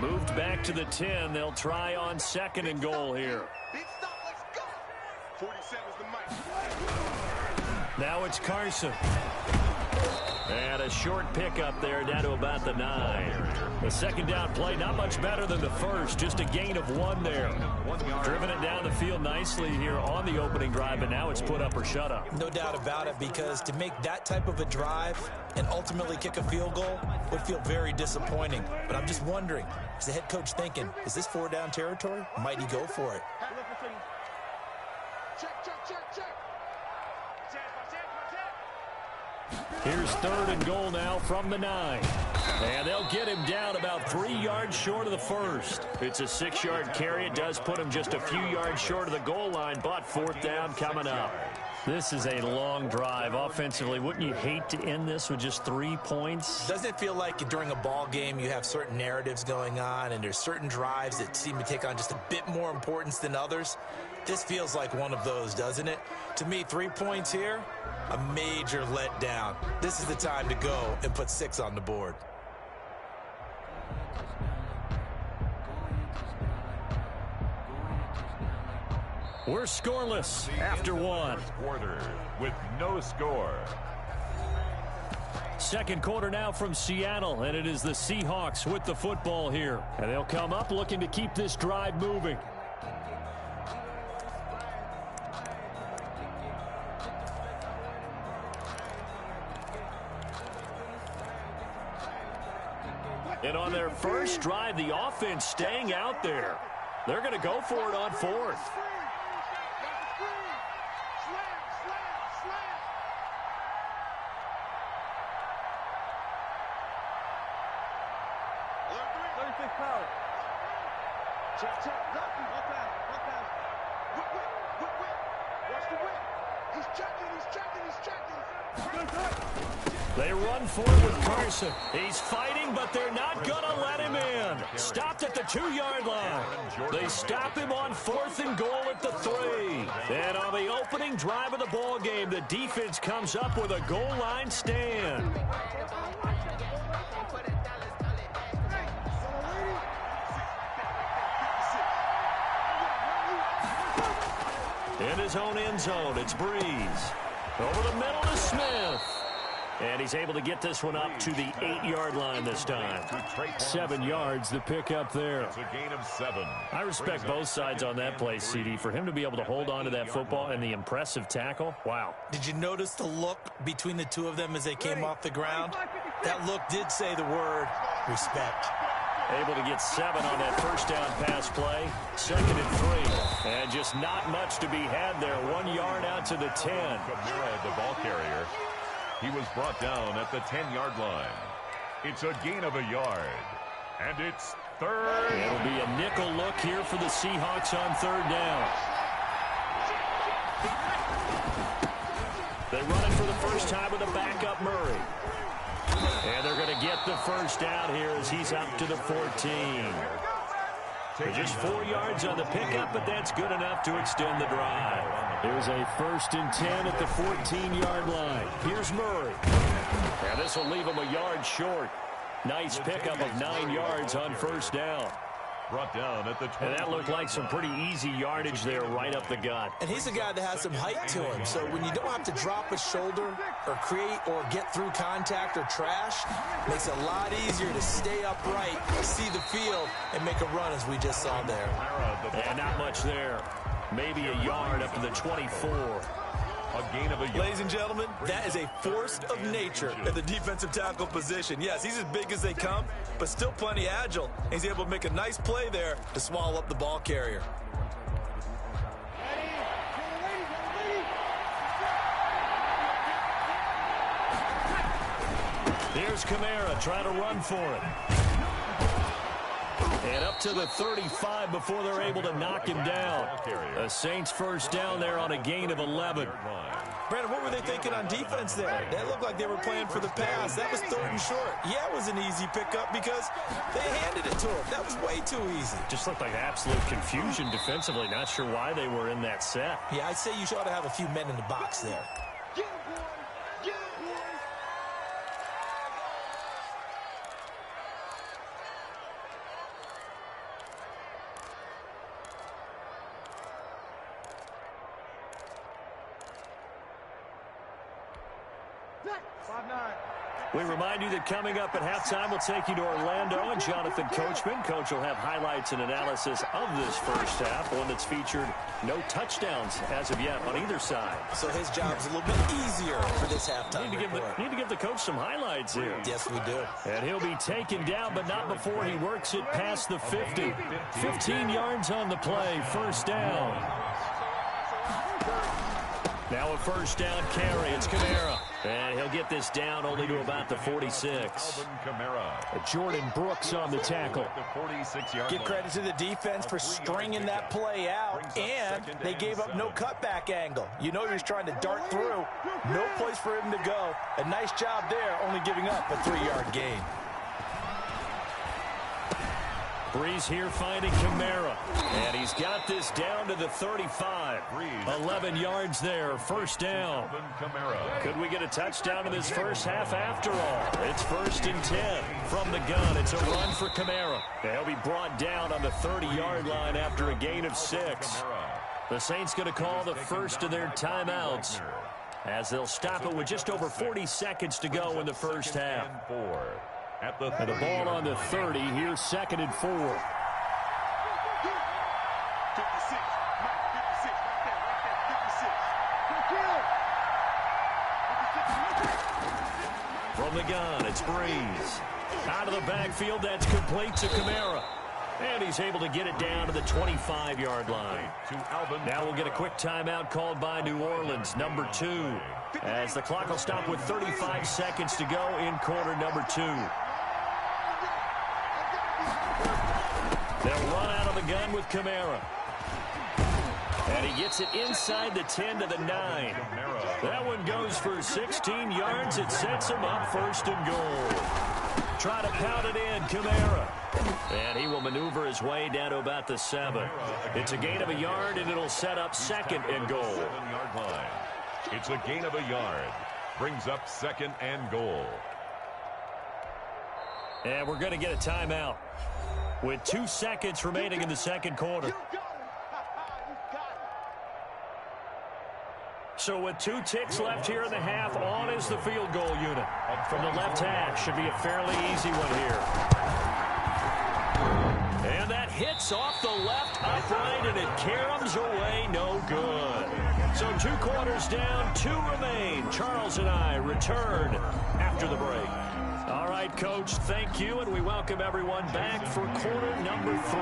Moved back to the 10. They'll try on second and goal here. Big stop, let's go. 47's the mic. Now it's Carson. And a short pickup there down to about the 9. The second down play, not much better than the first. Just a gain of 1 there. Driven it down the field nicely here on the opening drive, and now it's put up or shut up. No doubt about it, because to make that type of a drive and ultimately kick a field goal would feel very disappointing. But I'm just wondering, is the head coach thinking, is this 4-down territory? Might he go for it? Check. Here's third and goal now from the 9. And they'll get him down about 3 yards short of the first. It's a 6-yard carry. It does put him just a few yards short of the goal line, but fourth down coming up. This is a long drive offensively. Wouldn't you hate to end this with just 3 points? Doesn't it feel like during a ball game you have certain narratives going on and there's certain drives that seem to take on just a bit more importance than others? This feels like one of those, doesn't it? To me, 3 points here, a major letdown. This is the time to go and put 6 on the board. We're scoreless after 1. Quarter with no score. Second quarter now from Seattle, and it is the Seahawks with the football here. And they'll come up looking to keep this drive moving. And on their first drive, the offense staying out there. They're going to go for it on 4th. Check. Lucky. One pass. Whip. Watch the whip. He's checking. They run for it with Carson. He's fighting, but they're not going to let him in. Stopped at the 2-yard line. They stop him on 4th and goal at the 3. And on the opening drive of the ball game, the defense comes up with a goal line stand. In his own end zone, it's Breeze. Over the middle to Smith. And he's able to get this one up to the 8-yard line this time. 7 yards, the pickup there. It's a gain of 7. I respect both sides on that play, CD. For him to be able to hold on to that football and the impressive tackle, wow. Did you notice the look between the two of them as they came off the ground? That look did say the word respect. Able to get 7 on that first down pass play. 2nd and 3. And just not much to be had there. 1 yard out to the 10. Kamara, the ball carrier. He was brought down at the 10-yard line. It's a gain of a yard. And it's third. It'll be a nickel look here for the Seahawks on 3rd down. They run it for the first time with a backup Murray. And they're going to get the first down here as he's up to the 14. Just 4 yards on the pickup, but that's good enough to extend the drive. Here's a 1st and 10 at the 14-yard line. Here's Murray. And this will leave him a yard short. Nice pickup of 9 yards on 1st down. brought down at the 20. And that looked like some pretty easy yardage there right up the gut. And he's a guy that has some height to him, so when you don't have to drop a shoulder or create or get through contact or trash, makes it a lot easier to stay upright, see the field, and make a run as we just saw there. And not much there. Maybe a yard up to the 24. A gain of a yard. Ladies and gentlemen, that is a force of nature at the defensive tackle position. Yes, he's as big as they come, but still plenty agile. He's able to make a nice play there to swallow up the ball carrier. Here's Kamara trying to run for it. And up to the 35 before they're able to knock him down. The Saints first down there on a gain of 11. Brandon, what were they thinking on defense there? That looked like they were playing for the pass. That was 3rd and short. Yeah, it was an easy pickup because they handed it to him. That was way too easy. Just looked like absolute confusion defensively. Not sure why they were in that set. Yeah, I'd say you ought to have a few men in the box there. We remind you that coming up at halftime, we'll take you to Orlando and Jonathan Coachman. Coach will have highlights and analysis of this first half, one that's featured no touchdowns as of yet on either side. So his job's a little bit easier for this halftime report. Need to give the coach some highlights here. Yes, we do. And he'll be taken down, but not before he works it past the 50. 15 yards on the play, first down. Now a first down carry. It's Kamara. And he'll get this down only to about the 46. Jordan Brooks on the tackle. Give credit to the defense for stringing that play out, and they gave up no cutback angle. You know he was trying to dart through. No place for him to go. A nice job there, only giving up a 3-yard gain. Breeze here finding Kamara. And he's got this down to the 35. 11 yards there, first down. Could we get a touchdown in this first half after all? It's 1st and 10 from the gun. It's a run for Kamara. He'll be brought down on the 30-yard line after a gain of 6. The Saints going to call the first of their timeouts as they'll stop it with just over 40 seconds to go in the first half. And the ball on the 30. Here's 2nd and 4. 56. Mike, 56. Right there, 56. From the gun, it's Breeze. Out of the backfield, that's complete to Kamara. And he's able to get it down to the 25-yard line. Now we'll get a quick timeout called by New Orleans, number 2. As the clock will stop with 35 seconds to go in quarter number 2. They'll run out of the gun with Kamara. And he gets it inside the 10 to the 9. That one goes for 16 yards. It sets him up 1st and goal. Try to pound it in, Kamara. And he will maneuver his way down to about the 7. It's a gain of a yard, and it'll set up 2nd and goal. 7-yard line. It's a gain of a yard. Brings up 2nd and goal. And we're going to get a timeout with 2 seconds remaining in the second quarter. So with 2 ticks left here in the half, on is the field goal unit. From the left hash, should be a fairly easy one here. And that hits off the left upright, and it caroms away, no good. So 2 quarters down, 2 remain. Charles and I return after the break. All right, Coach, thank you, and we welcome everyone back for quarter number 3.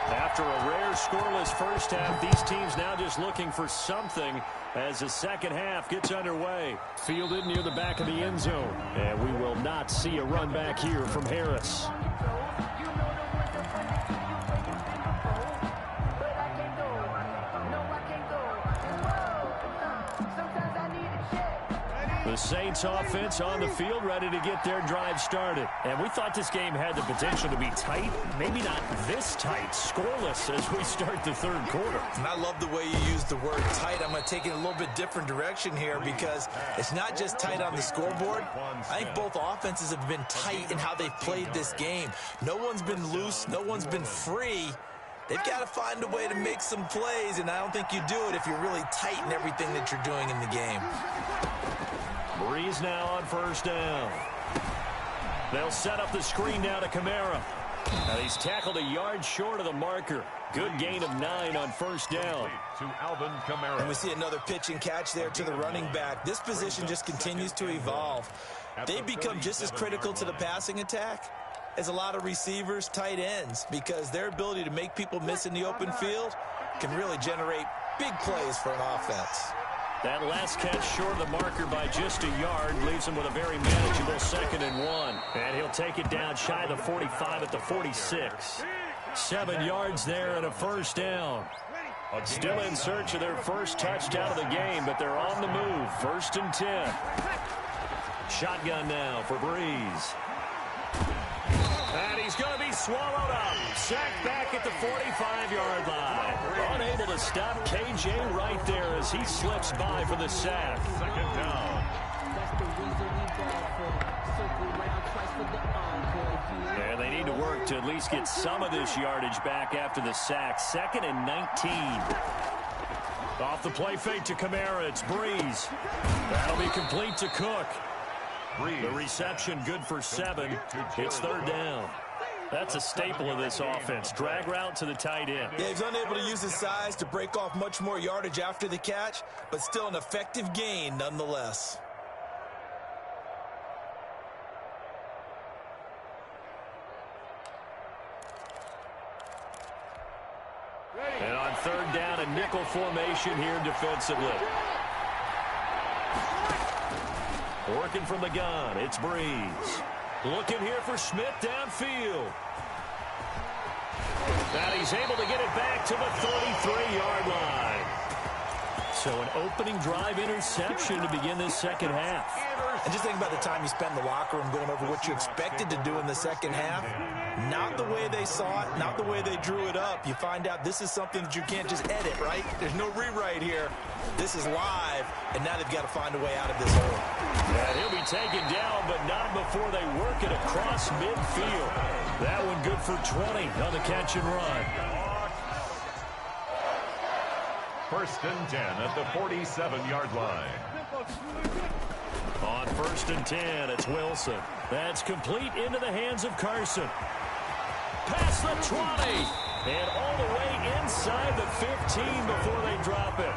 After a rare scoreless first half, these teams now just looking for something as the second half gets underway. Fielded near the back of the end zone, and we will not see a run back here from Harris. The Saints offense on the field, ready to get their drive started. And we thought this game had the potential to be tight. Maybe not this tight, scoreless as we start the third quarter. And I love the way you use the word tight. I'm going to take it a little bit different direction here because it's not just tight on the scoreboard. I think both offenses have been tight in how they've played this game. No one's been loose. No one's been free. They've got to find a way to make some plays, and I don't think you do it if you're really tight in everything that you're doing in the game. Breeze now on first down. They'll set up the screen now to Kamara. Now he's tackled a yard short of the marker. Good gain of 9 on first down. To Alvin Kamara. And we see another pitch and catch there to the running back. This position just continues to evolve. They become just as critical to the passing attack as a lot of receivers, tight ends, because their ability to make people miss in the open field can really generate big plays for an offense. That last catch short of the marker by just a yard leaves him with a very manageable 2nd and 1. And he'll take it down shy of the 45 at the 46. 7 yards there and a first down. Still in search of their first touchdown of the game, but they're on the move. 1st and 10. Shotgun now for Breeze. And he's going to be swallowed up. Sacked back at the 45-yard line. Unable to stop KJ right there as he slips by for the sack. 2nd down. And they need to work to at least get some of this yardage back after the sack. 2nd and 19. Off the play fake to Kamara. It's Breeze. That'll be complete to Cook. The reception good for 7. It's 3rd down. That's a staple of this offense. Drag route to the tight end. Yeah, he's unable to use his size to break off much more yardage after the catch, but still an effective gain nonetheless. And on 3rd down, a nickel formation here defensively. Working from the gun, it's Breeze. Looking here for Smith downfield. That he's able to get it back to the 33-yard line. So an opening drive interception to begin this second half. And just think about the time you spent in the locker room going over what you expected to do in the second half. Not the way they saw it, not the way they drew it up. You find out this is something that you can't just edit, right? There's no rewrite here. This is live, and now they've got to find a way out of this hole. And he'll be taken down, but not before they work it across midfield. That one good for 20 on the catch and run. 1st and 10 at the 47-yard line. On 1st and 10, it's Wilson. That's complete into the hands of Carson. Past the 20. And all the way inside the 15 before they drop it.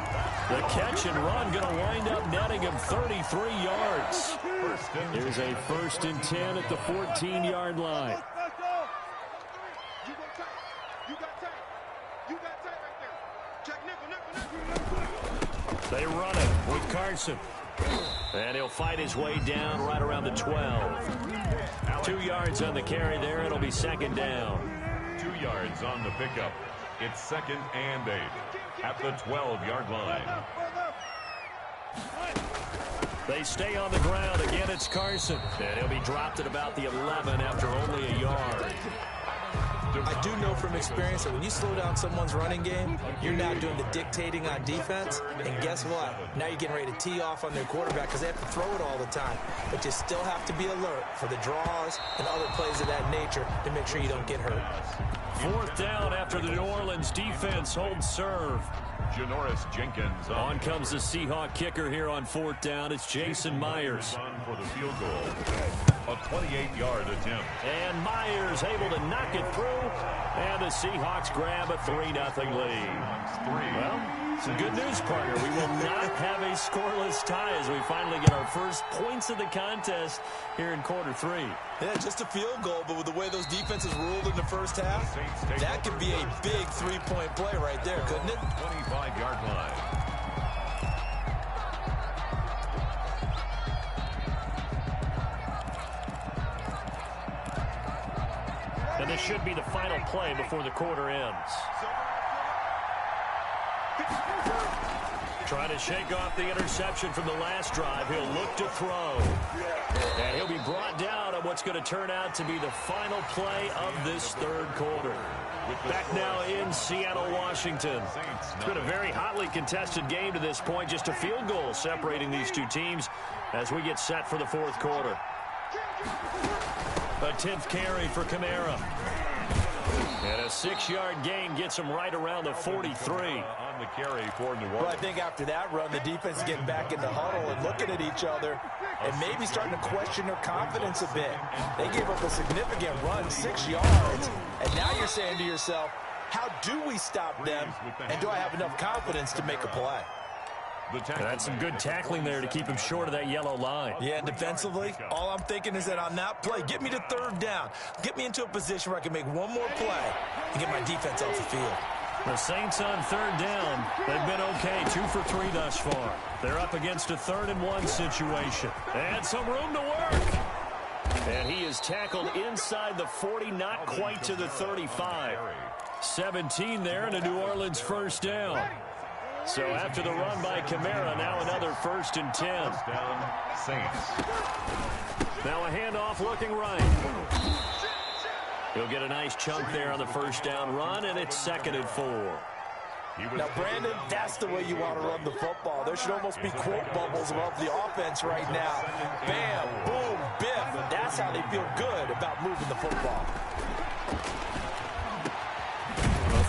The catch and run going to wind up netting him 33 yards. Here's a 1st and 10 at the 14-yard line. They run it with Carson. And he'll fight his way down right around the 12. 2 yards on the carry there. It'll be 2nd down. 2 yards on the pickup. It's 2nd and 8 at the 12-yard line. They stay on the ground. Again, it's Carson. And he'll be dropped at about the 11 after only a yard. I do know from experience that when you slow down someone's running game, you're now doing the dictating on defense. And guess what? Now you're getting ready to tee off on their quarterback because they have to throw it all the time. But you still have to be alert for the draws and other plays of that nature to make sure you don't get hurt. 4th down after the New Orleans defense holds serve. Janoris Jenkins on comes the Seahawk kicker here on 4th down. It's Jason Myers. For the field goal. A 28-yard attempt. And Myers able to knock it through. And the Seahawks grab a 3-0 lead. Well, some good news, partner. We will not have a scoreless tie as we finally get our first points of the contest here in quarter 3. Yeah, just a field goal, but with the way those defenses ruled in the first half, that could be a big 3-point play right there, couldn't it? 25-yard line. And this should be the final play before the quarter ends. Trying to shake off the interception from the last drive. He'll look to throw. And he'll be brought down on what's going to turn out to be the final play of this third quarter. Back now in Seattle, Washington. It's been a very hotly contested game to this point. Just a field goal separating these two teams as we get set for the fourth quarter. A 10th carry for Kamara. And a 6-yard gain gets him right around the 43. On the carry for New Orleans. Well, I think after that run, the defense is getting back in the huddle and looking at each other and maybe starting to question their confidence a bit. They gave up a significant run, 6 yards, and now you're saying to yourself, how do we stop them, and do I have enough confidence to make a play? That's some good tackling there to keep him short of that yellow line. Yeah, and defensively, all I'm thinking is that on that play, get me to third down. Get me into a position where I can make one more play and get my defense off the field. The Saints on third down. They've been okay, 2 for 3 thus far. They're up against a 3rd-and-1 situation. And some room to work. And he is tackled inside the 40, not quite to the 35. 17 there and a New Orleans first down. So after the run by Kamara, now another 1st and 10. Down Saints. Now a handoff looking right. He'll get a nice chunk there on the first down run, and it's 2nd and 4. Now, Brandon, that's the way you want to run the football. There should almost be quote bubbles above the offense right now. Bam, boom, biff. That's how they feel good about moving the football.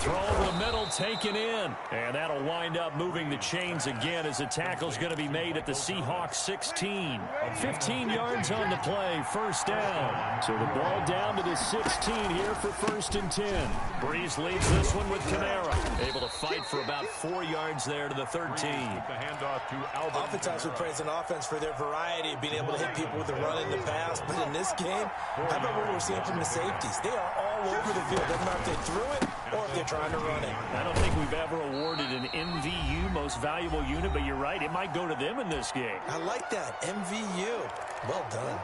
Throw over the middle, taken in. And that'll wind up moving the chains again as the tackle's going to be made at the Seahawks 16. 15 yards on the play, first down. So the ball down to the 16 here for 1st and 10. Breeze leads this one with Kamara. Able to fight for about 4 yards there to the 13. The handoff to Alvin. Oftentimes we praise an offense for their variety of being able to hit people with the run in the pass. But in this game, how about what we're seeing from the safeties? They are all over the field. Doesn't matter if they threw it or if they're trying to run it. I don't think we've ever awarded an MVU, most valuable unit, but you're right, it might go to them in this game. I like that, MVU. Well done.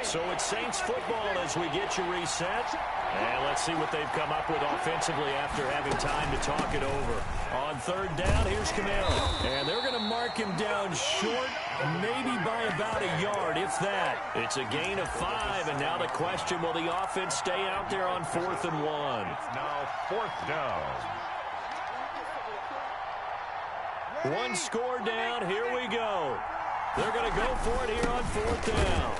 So it's Saints football as we get you reset. And let's see what they've come up with offensively after having time to talk it over. On third down, here's Kamara. And they're going to mark him down short, maybe by about a yard, if that. It's a gain of 5, and now the question, will the offense stay out there on 4th and 1? It's now 4th down. One score down, here we go. They're going to go for it here on 4th down.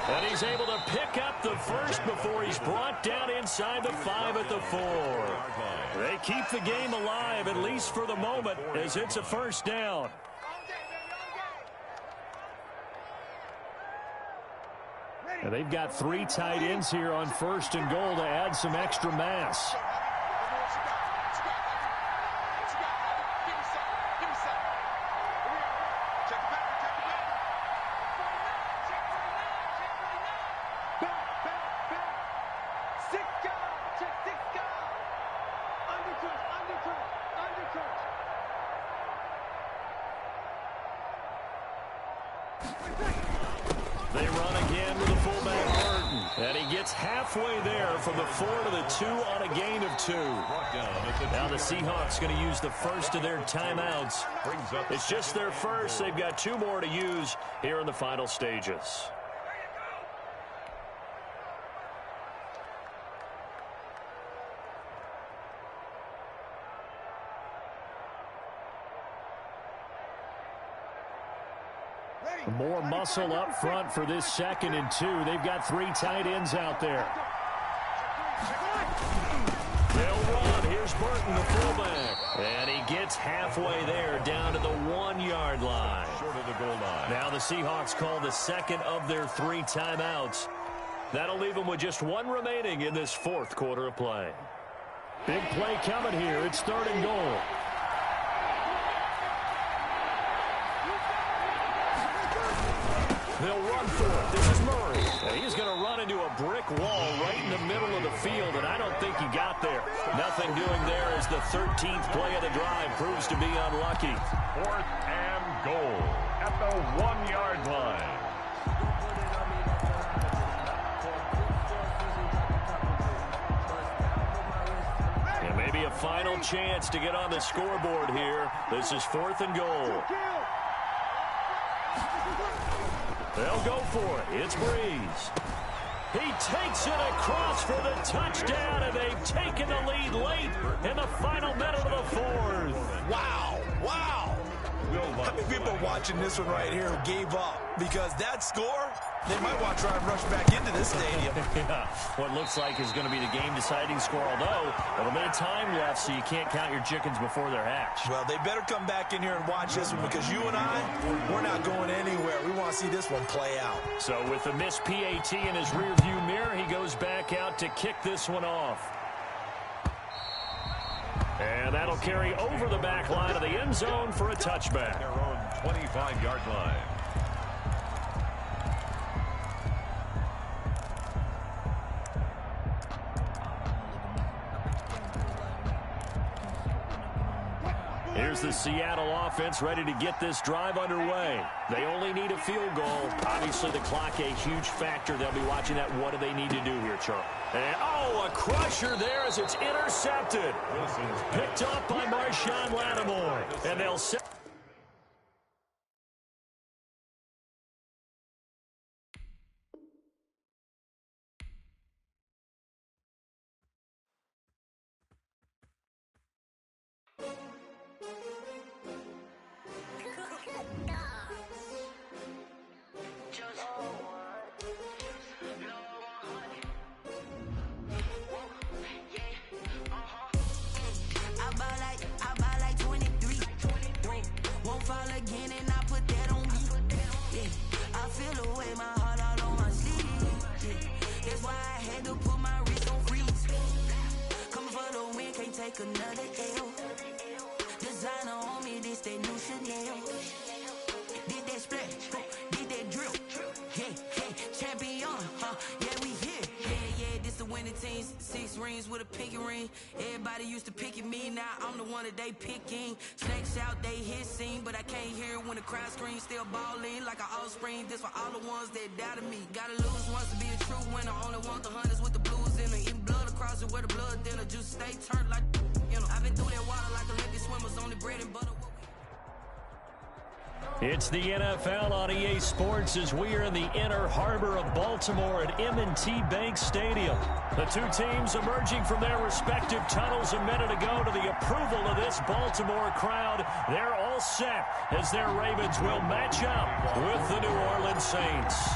And he's able to pick up the first before he's brought down inside the 5 at the 4. They keep the game alive, at least for the moment, as it's a first down. And they've got 3 tight ends here on 1st and goal to add some extra mass. They run again with the fullback Burton. And he gets halfway there from the 4 to the 2 on a gain of 2. Now the Seahawks going to use the first of their timeouts. It's just their first. They've got 2 more to use here in the final stages. More muscle up front for this 2nd and 2. They've got 3 tight ends out there. They'll run. Here's Burton, the fullback. And he gets halfway there down to the 1-yard line. Short of the goal line. Now the Seahawks call the second of their 3 timeouts. That'll leave them with just 1 remaining in this 4th quarter of play. Big play coming here. It's 3rd and goal. They'll run for it. This is Murray. And he's going to run into a brick wall right in the middle of the field, and I don't think he got there. Nothing doing there as the 13th play of the drive proves to be unlucky. 4th and goal at the 1-yard line. final chance to get on the scoreboard here. This is 4th and goal. They'll go for it. It's Breeze. He takes it across for the touchdown, and they've taken the lead late in the final minute of the 4th. Wow. Wow. How many people watching this one right here who gave up? Because that score, they might want to try and rush back into this stadium. Yeah, what looks like is going to be the game-deciding score, although a little bit of time left, so you can't count your chickens before they're hatched. Well, they better come back in here and watch this one, because you and we're not going anywhere. We want to see this one play out. So with the missed PAT in his rearview mirror, he goes back out to kick this one off. And that'll carry over the back line of the end zone for a touchback. Their own 25-yard line. Here's the Seattle offense ready to get this drive underway. They only need a field goal. Obviously, the clock a huge factor. They'll be watching that. What do they need to do here, Charles? And, a crusher there as it's intercepted. Picked up by Marshawn Lattimore. And they'll set... Another L. Designer on me, this that new Chanel. Did that splash, did that drill. Yeah, champion, yeah, we here. Yeah, this the winning team. 6 rings with a pinky ring. Everybody used to pick at me, now I'm the one that they picking. Snakes out, they hit scene, but I can't hear it when the crowd screams. Still balling like an offspring. This for all the ones that doubted me. Gotta lose once to be a true winner. Only want the hunters with the blues in them. Eating blood across it where the blood thinner. Juice stay turned like, you know. I've been through that water like Olympic swimmers. Only bread and butter. It's the NFL on EA Sports as we are in the inner harbor of Baltimore at M&T Bank Stadium. The two teams emerging from their respective tunnels a minute ago to the approval of this Baltimore crowd. They're all set as their Ravens will match up with the New Orleans Saints.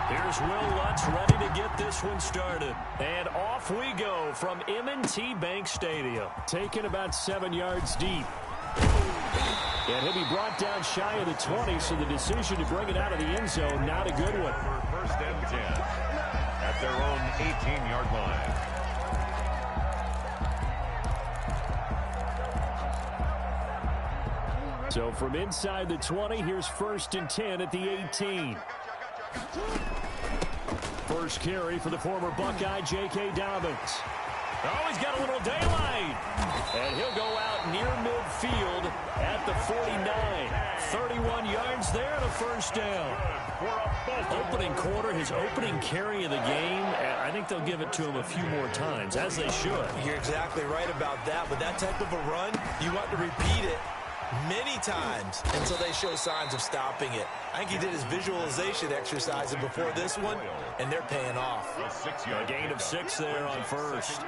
Here's Will Lutz ready to get this one started. And off we go from M&T Bank Stadium. Taken about 7 yards deep. And he'll be brought down shy of the 20, so the decision to bring it out of the end zone, not a good one. For 1st and 10 at their own 18-yard line. So from inside the 20, here's 1st and 10 at the 18. First carry for the former Buckeye, J.K. Dobbins. Oh, he's got a little daylight. And he'll go out near midfield at the 49. 31 yards there and a first down. Opening quarter, his opening carry of the game, I think they'll give it to him a few more times, as they should. You're exactly right about that, but that type of a run, you want to repeat it many times until they show signs of stopping it. I think he did his visualization exercise before this one, and they're paying off. A gain of 6 there on first.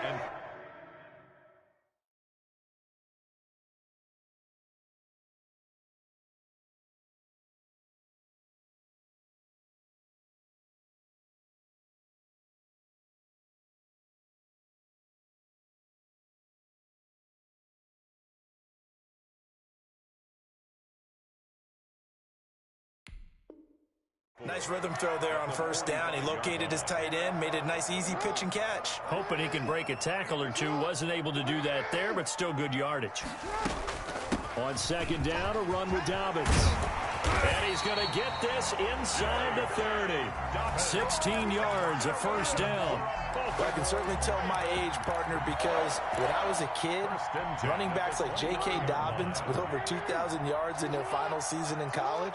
Nice rhythm throw there on first down. He located his tight end, made a nice easy pitch and catch. Hoping he can break a tackle or two. Wasn't able to do that there, but still good yardage. On second down, a run with Dobbins. And he's going to get this inside the 30. 16 yards, a first down. Well, I can certainly tell my age, partner, because when I was a kid, running backs like J.K. Dobbins with over 2,000 yards in their final season in college,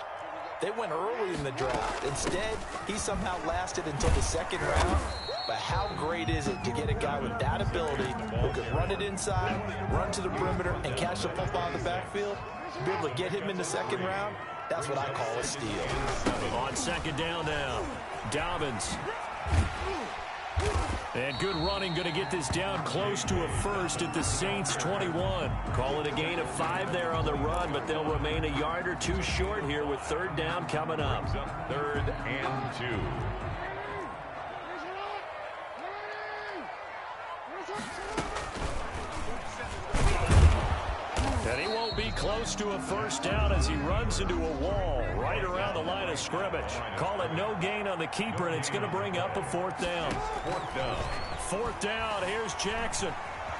they went early in the draft. Instead, he somehow lasted until the second round. but how great is it to get a guy with that ability who can run it inside, run to the perimeter, and catch the football in the backfield? Be able to get him in the second round, that's what I call a steal. On second down now, Dobbins. And good running, going to get this down close to a first at the Saints 21. Call it a gain of 5 there on the run, but they'll remain a yard or two short here with third down coming up. 3rd and 2. And he won't be close to a first down as he runs into a wall right around the line of scrimmage. Call it no gain on the keeper, and it's going to bring up a 4th down. 4th down. 4th down, here's Jackson.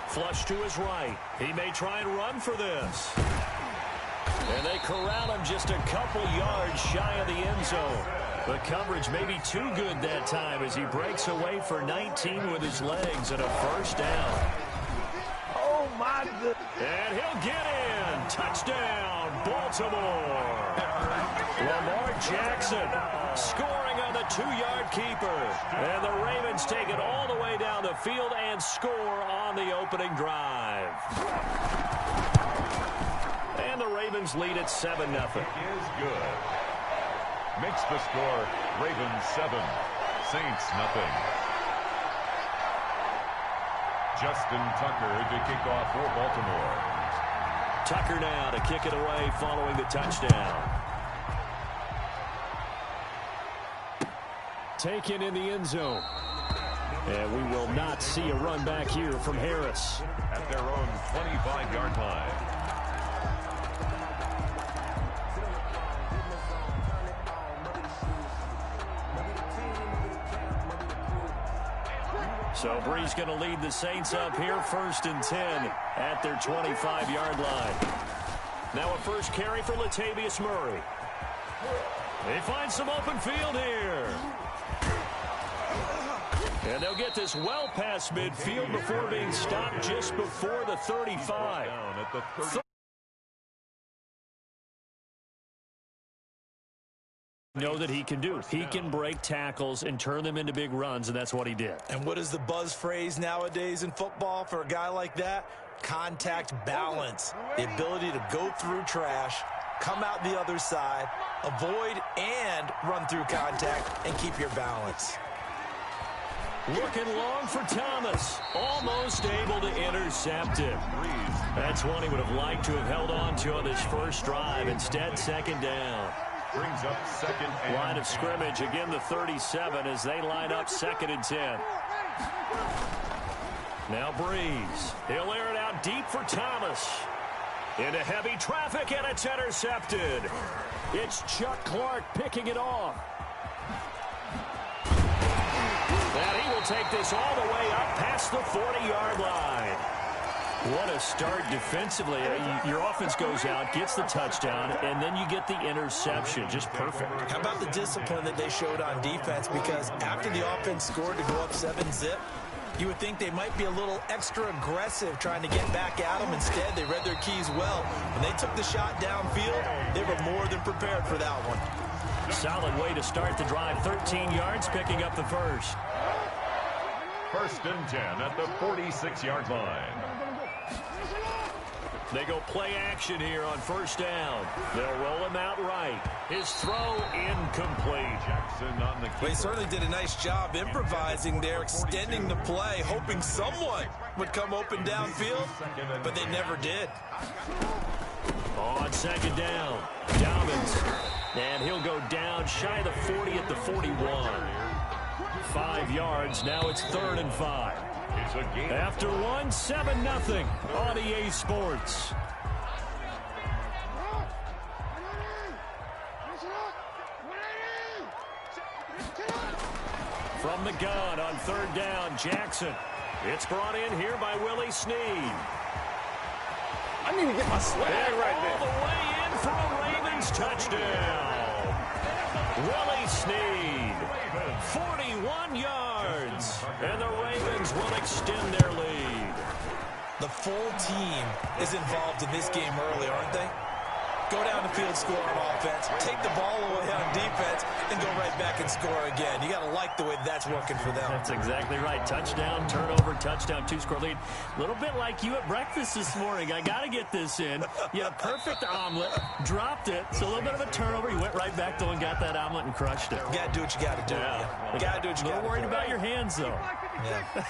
Flush to his right. He may try and run for this. And they corral him just a couple yards shy of the end zone. The coverage may be too good that time as he breaks away for 19 with his legs and a first down. Oh, my goodness. And he'll get in. Touchdown, Baltimore. Lamar Jackson scoring on the 2-yard keeper. And the Ravens take it all the way down the field and score on the opening drive. And the Ravens lead at 7-0. Is good. Makes the score Ravens 7, Saints nothing. Justin Tucker to kick off for Baltimore. Tucker now to kick it away following the touchdown. Taken in the end zone. And we will not see a run back here from Harris. At their own 25-yard line. So Brees going to lead the Saints up here, 1st and 10 at their 25-yard line. Now a first carry for Latavius Murray. They find some open field here. And they'll get this well past midfield before being stopped just before the 35. Down at the 30. Know that he can do. He can break tackles and turn them into big runs, and that's what he did. And what is the buzz phrase nowadays in football for a guy like that? Contact balance. The ability to go through trash, come out the other side, avoid and run through contact, and keep your balance. Looking long for Thomas. Almost able to intercept him. That's one he would have liked to have held on to on this first drive. Instead, second down. Brings up 2nd and Line of scrimmage, again the 37 as they line up 2nd and 10. Now Brees. He'll air it out deep for Thomas. Into heavy traffic, and it's intercepted. It's Chuck Clark picking it off. And he will take this all the way up past the 40-yard line. What a start defensively. Your offense goes out, gets the touchdown, and then you get the interception. Just perfect. How about the discipline that they showed on defense? Because after the offense scored to go up 7-zip, you would think they might be a little extra aggressive trying to get back at them. Instead, they read their keys well. When they took the shot downfield, they were more than prepared for that one. Solid way to start the drive. 13 yards, picking up the first. 1st and 10 at the 46-yard line. They go play action here on first down. They'll roll him out right. His throw incomplete. Jackson on the Well, he certainly did a nice job improvising there, extending the play, hoping someone would come open downfield, but they never did. On second down, Dobbins. And he'll go down shy of the 40 at the 41. 5 yards. Now it's 3rd and 5. It's a game. After 1, 7-0 on EA Sports. From the gun on 3rd down, Jackson. It's brought in here by Willie Snead. I need to get my swag right All there. the way in for a Ravens touchdown. Willie Snead, 41 yards, and the Ravens will extend their lead. The full team is involved in this game early, aren't they? Go down the field, score on offense, take the ball away on defense, and go right back and score again. You got to like the way that's working for them. That's exactly right. Touchdown, turnover, touchdown, two-score lead. A little bit like you at breakfast this morning. I got to get this in. You had a perfect omelet, dropped it. So a little bit of a turnover. You went right back, though, and got that omelet and crushed it. You got to do what you got to do. Yeah. You got to do what you got to do. A little worried about your hands, though. Yeah.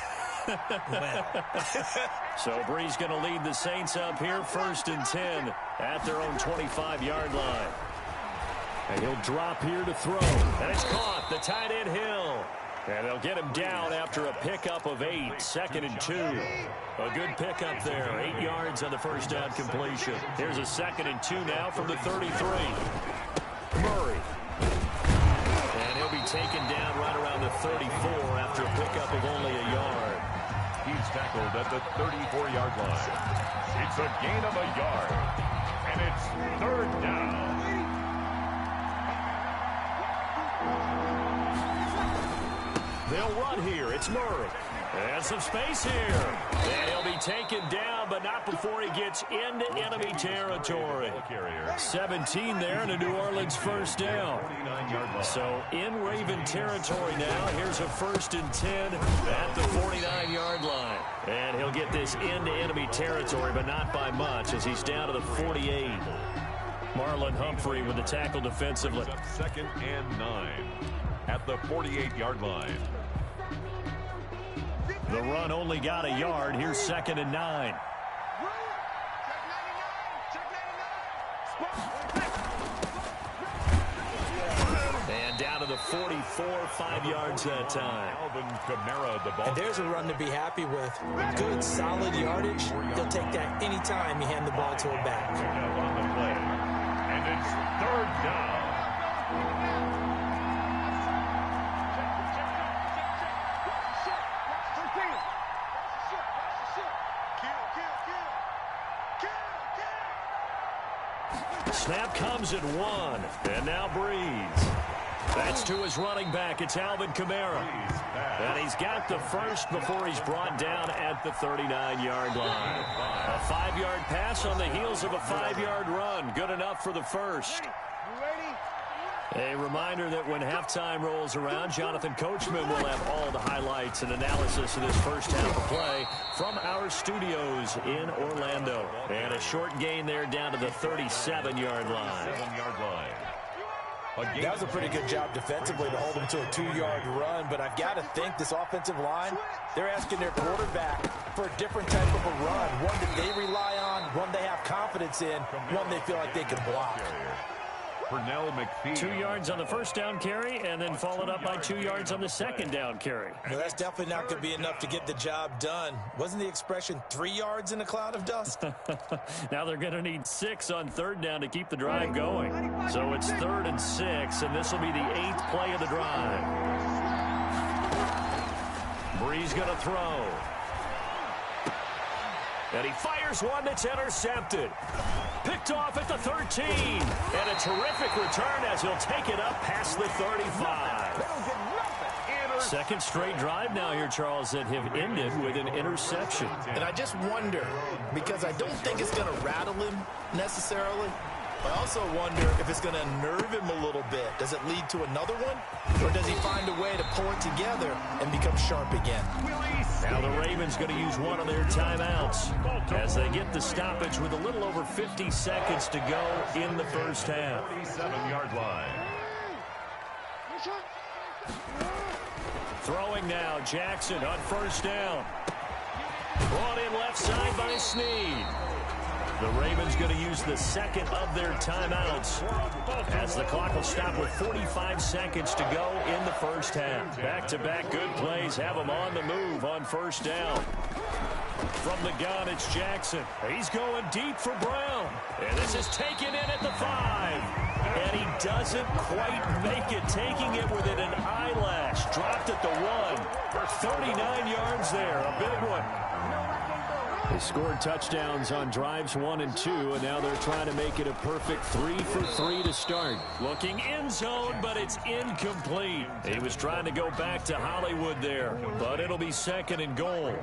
So Brees going to lead the Saints up here, 1st and 10 at their own 25-yard line. And he'll drop here to throw. And it's caught. The tight end Hill. And they'll get him down after a pickup of 8. 2nd and 2. A good pickup there. 8 yards on the first down completion. Here's a 2nd and 2 now from the 33. Murray. And he'll be taken down right around the 34 after a pickup of only a yard. He's tackled at the 34-yard line. It's a gain of a yard. And it's 3rd down. They'll run here. It's Murray. And some space here. And he'll be taken down, but not before he gets into enemy territory. 17 there and a New Orleans first down. So in Raven territory now. Here's a 1st and 10 at the 49-yard line. And he'll get this into enemy territory, but not by much as he's down to the 48. Marlon Humphrey with the tackle defensively. 2nd and 9 at the 48-yard line. The run only got a yard. Here's 2nd and 9. And down to the 44, 5 yards that time. Alvin Kamara, the ball. And there's a run to be happy with. Good, solid yardage. He'll take that anytime you hand the ball to a back. On the play. And it's 3rd down. Snap comes at 1. And now Brees. That's to his running back. It's Alvin Kamara. And he's got the first before he's brought down at the 39-yard line. A 5-yard pass on the heels of a 5-yard run. Good enough for the first. A reminder that when halftime rolls around, Jonathan Coachman will have all the highlights and analysis of this first half of play from our studios in Orlando. And a short gain there down to the 37-yard line. 7-yard line. That was a pretty good job defensively to hold him to a 2-yard run, but I've got to think this offensive line, they're asking their quarterback for a different type of a run, one that they rely on, one they have confidence in, one they feel like they can block. Pernell McPhee. 2 yards on the first down carry, and then followed up by 2 yards on the second down carry. Well, that's definitely not going to be enough to get the job done. Wasn't the expression 3 yards in a cloud of dust? Now they're going to need 6 on 3rd down to keep the drive going. So it's 3rd and 6, and this will be the 8th play of the drive. Brees going to throw. And he fires one that's intercepted. Picked off at the 13. And a terrific return as he'll take it up past the 35. Second straight drive now here, Charles, that have ended with an interception. And I just wonder, because I don't think it's going to rattle him necessarily, I also wonder if it's going to nerve him a little bit. Does it lead to another one? Or does he find a way to pull it together and become sharp again? Now the Ravens going to use one of their timeouts as they get the stoppage with a little over 50 seconds to go in the first half. 37-yard line. Throwing now, Jackson on first down. Brought in left side by Snead. The Ravens going to use the second of their timeouts as the clock will stop with 45 seconds to go in the first half. Back-to-back good plays have them on the move on first down. From the gun, it's Jackson. He's going deep for Brown. And this is taken in at the 5. And he doesn't quite make it, taking it within an eyelash. Dropped at the 1. 39 yards there, a big one. They scored touchdowns on drives 1 and 2, and now they're trying to make it a perfect 3 for 3 to start. Looking end zone, but it's incomplete. He was trying to go back to Hollywood there, but it'll be 2nd and goal.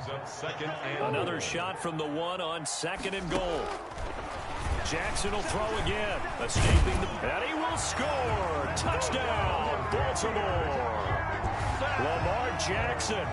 Another shot from the 1 on 2nd and goal. Jackson will throw again. Escaping and he will score. Touchdown, Baltimore. Lamar Jackson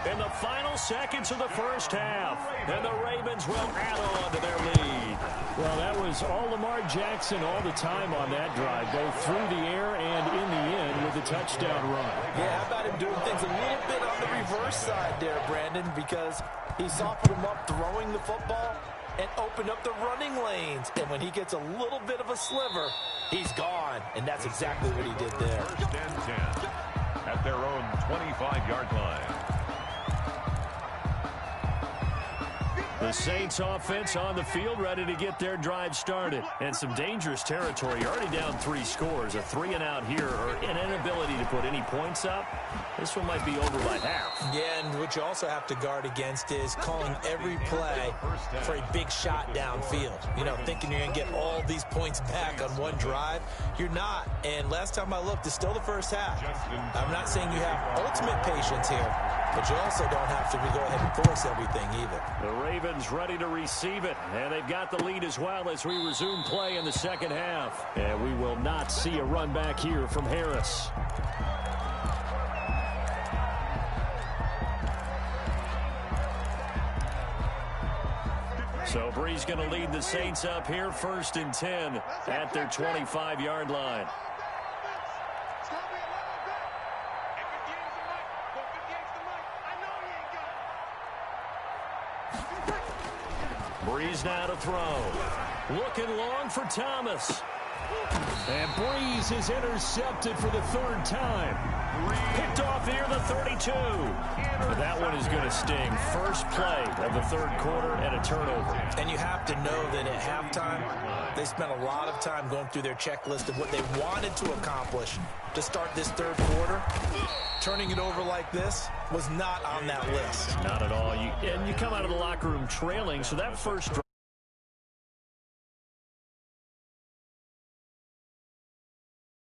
in the final seconds of the first half. And the Ravens will add on to their lead. Well, that was all Lamar Jackson all the time on that drive, both through the air and in the end with a touchdown run. Yeah, how about him doing things a little bit on the reverse side there, Brandon, because he softened him up throwing the football and opened up the running lanes. And when he gets a little bit of a sliver, he's gone. And that's exactly what he did there. First and 10 at their own 25-yard line. The Saints offense on the field, ready to get their drive started. And some dangerous territory. You're already down 3 scores. A 3-and-out here, or an inability to put any points up. This one might be over by half. Yeah, and what you also have to guard against is calling every play for a big shot downfield. You know, thinking you're going to get all these points back on one drive. You're not. And last time I looked, it's still the first half. I'm not saying you have ultimate patience here, but you also don't have to go ahead and force everything either. The Ravens ready to receive it, and they've got the lead as well as we resume play in the second half. And we will not see a run back here from Harris. So Brees going to lead the Saints up here, 1st and 10 at their 25-yard line. Brees now to throw. Looking long for Thomas. And Brees is intercepted for the 3rd time. Picked off near the 32. That one is going to sting. First play of the 3rd quarter and a turnover. And you have to know that at halftime, they spent a lot of time going through their checklist of what they wanted to accomplish to start this 3rd quarter. Turning it over like this was not on that list. Not at all. And you come out of the locker room trailing, so that first drive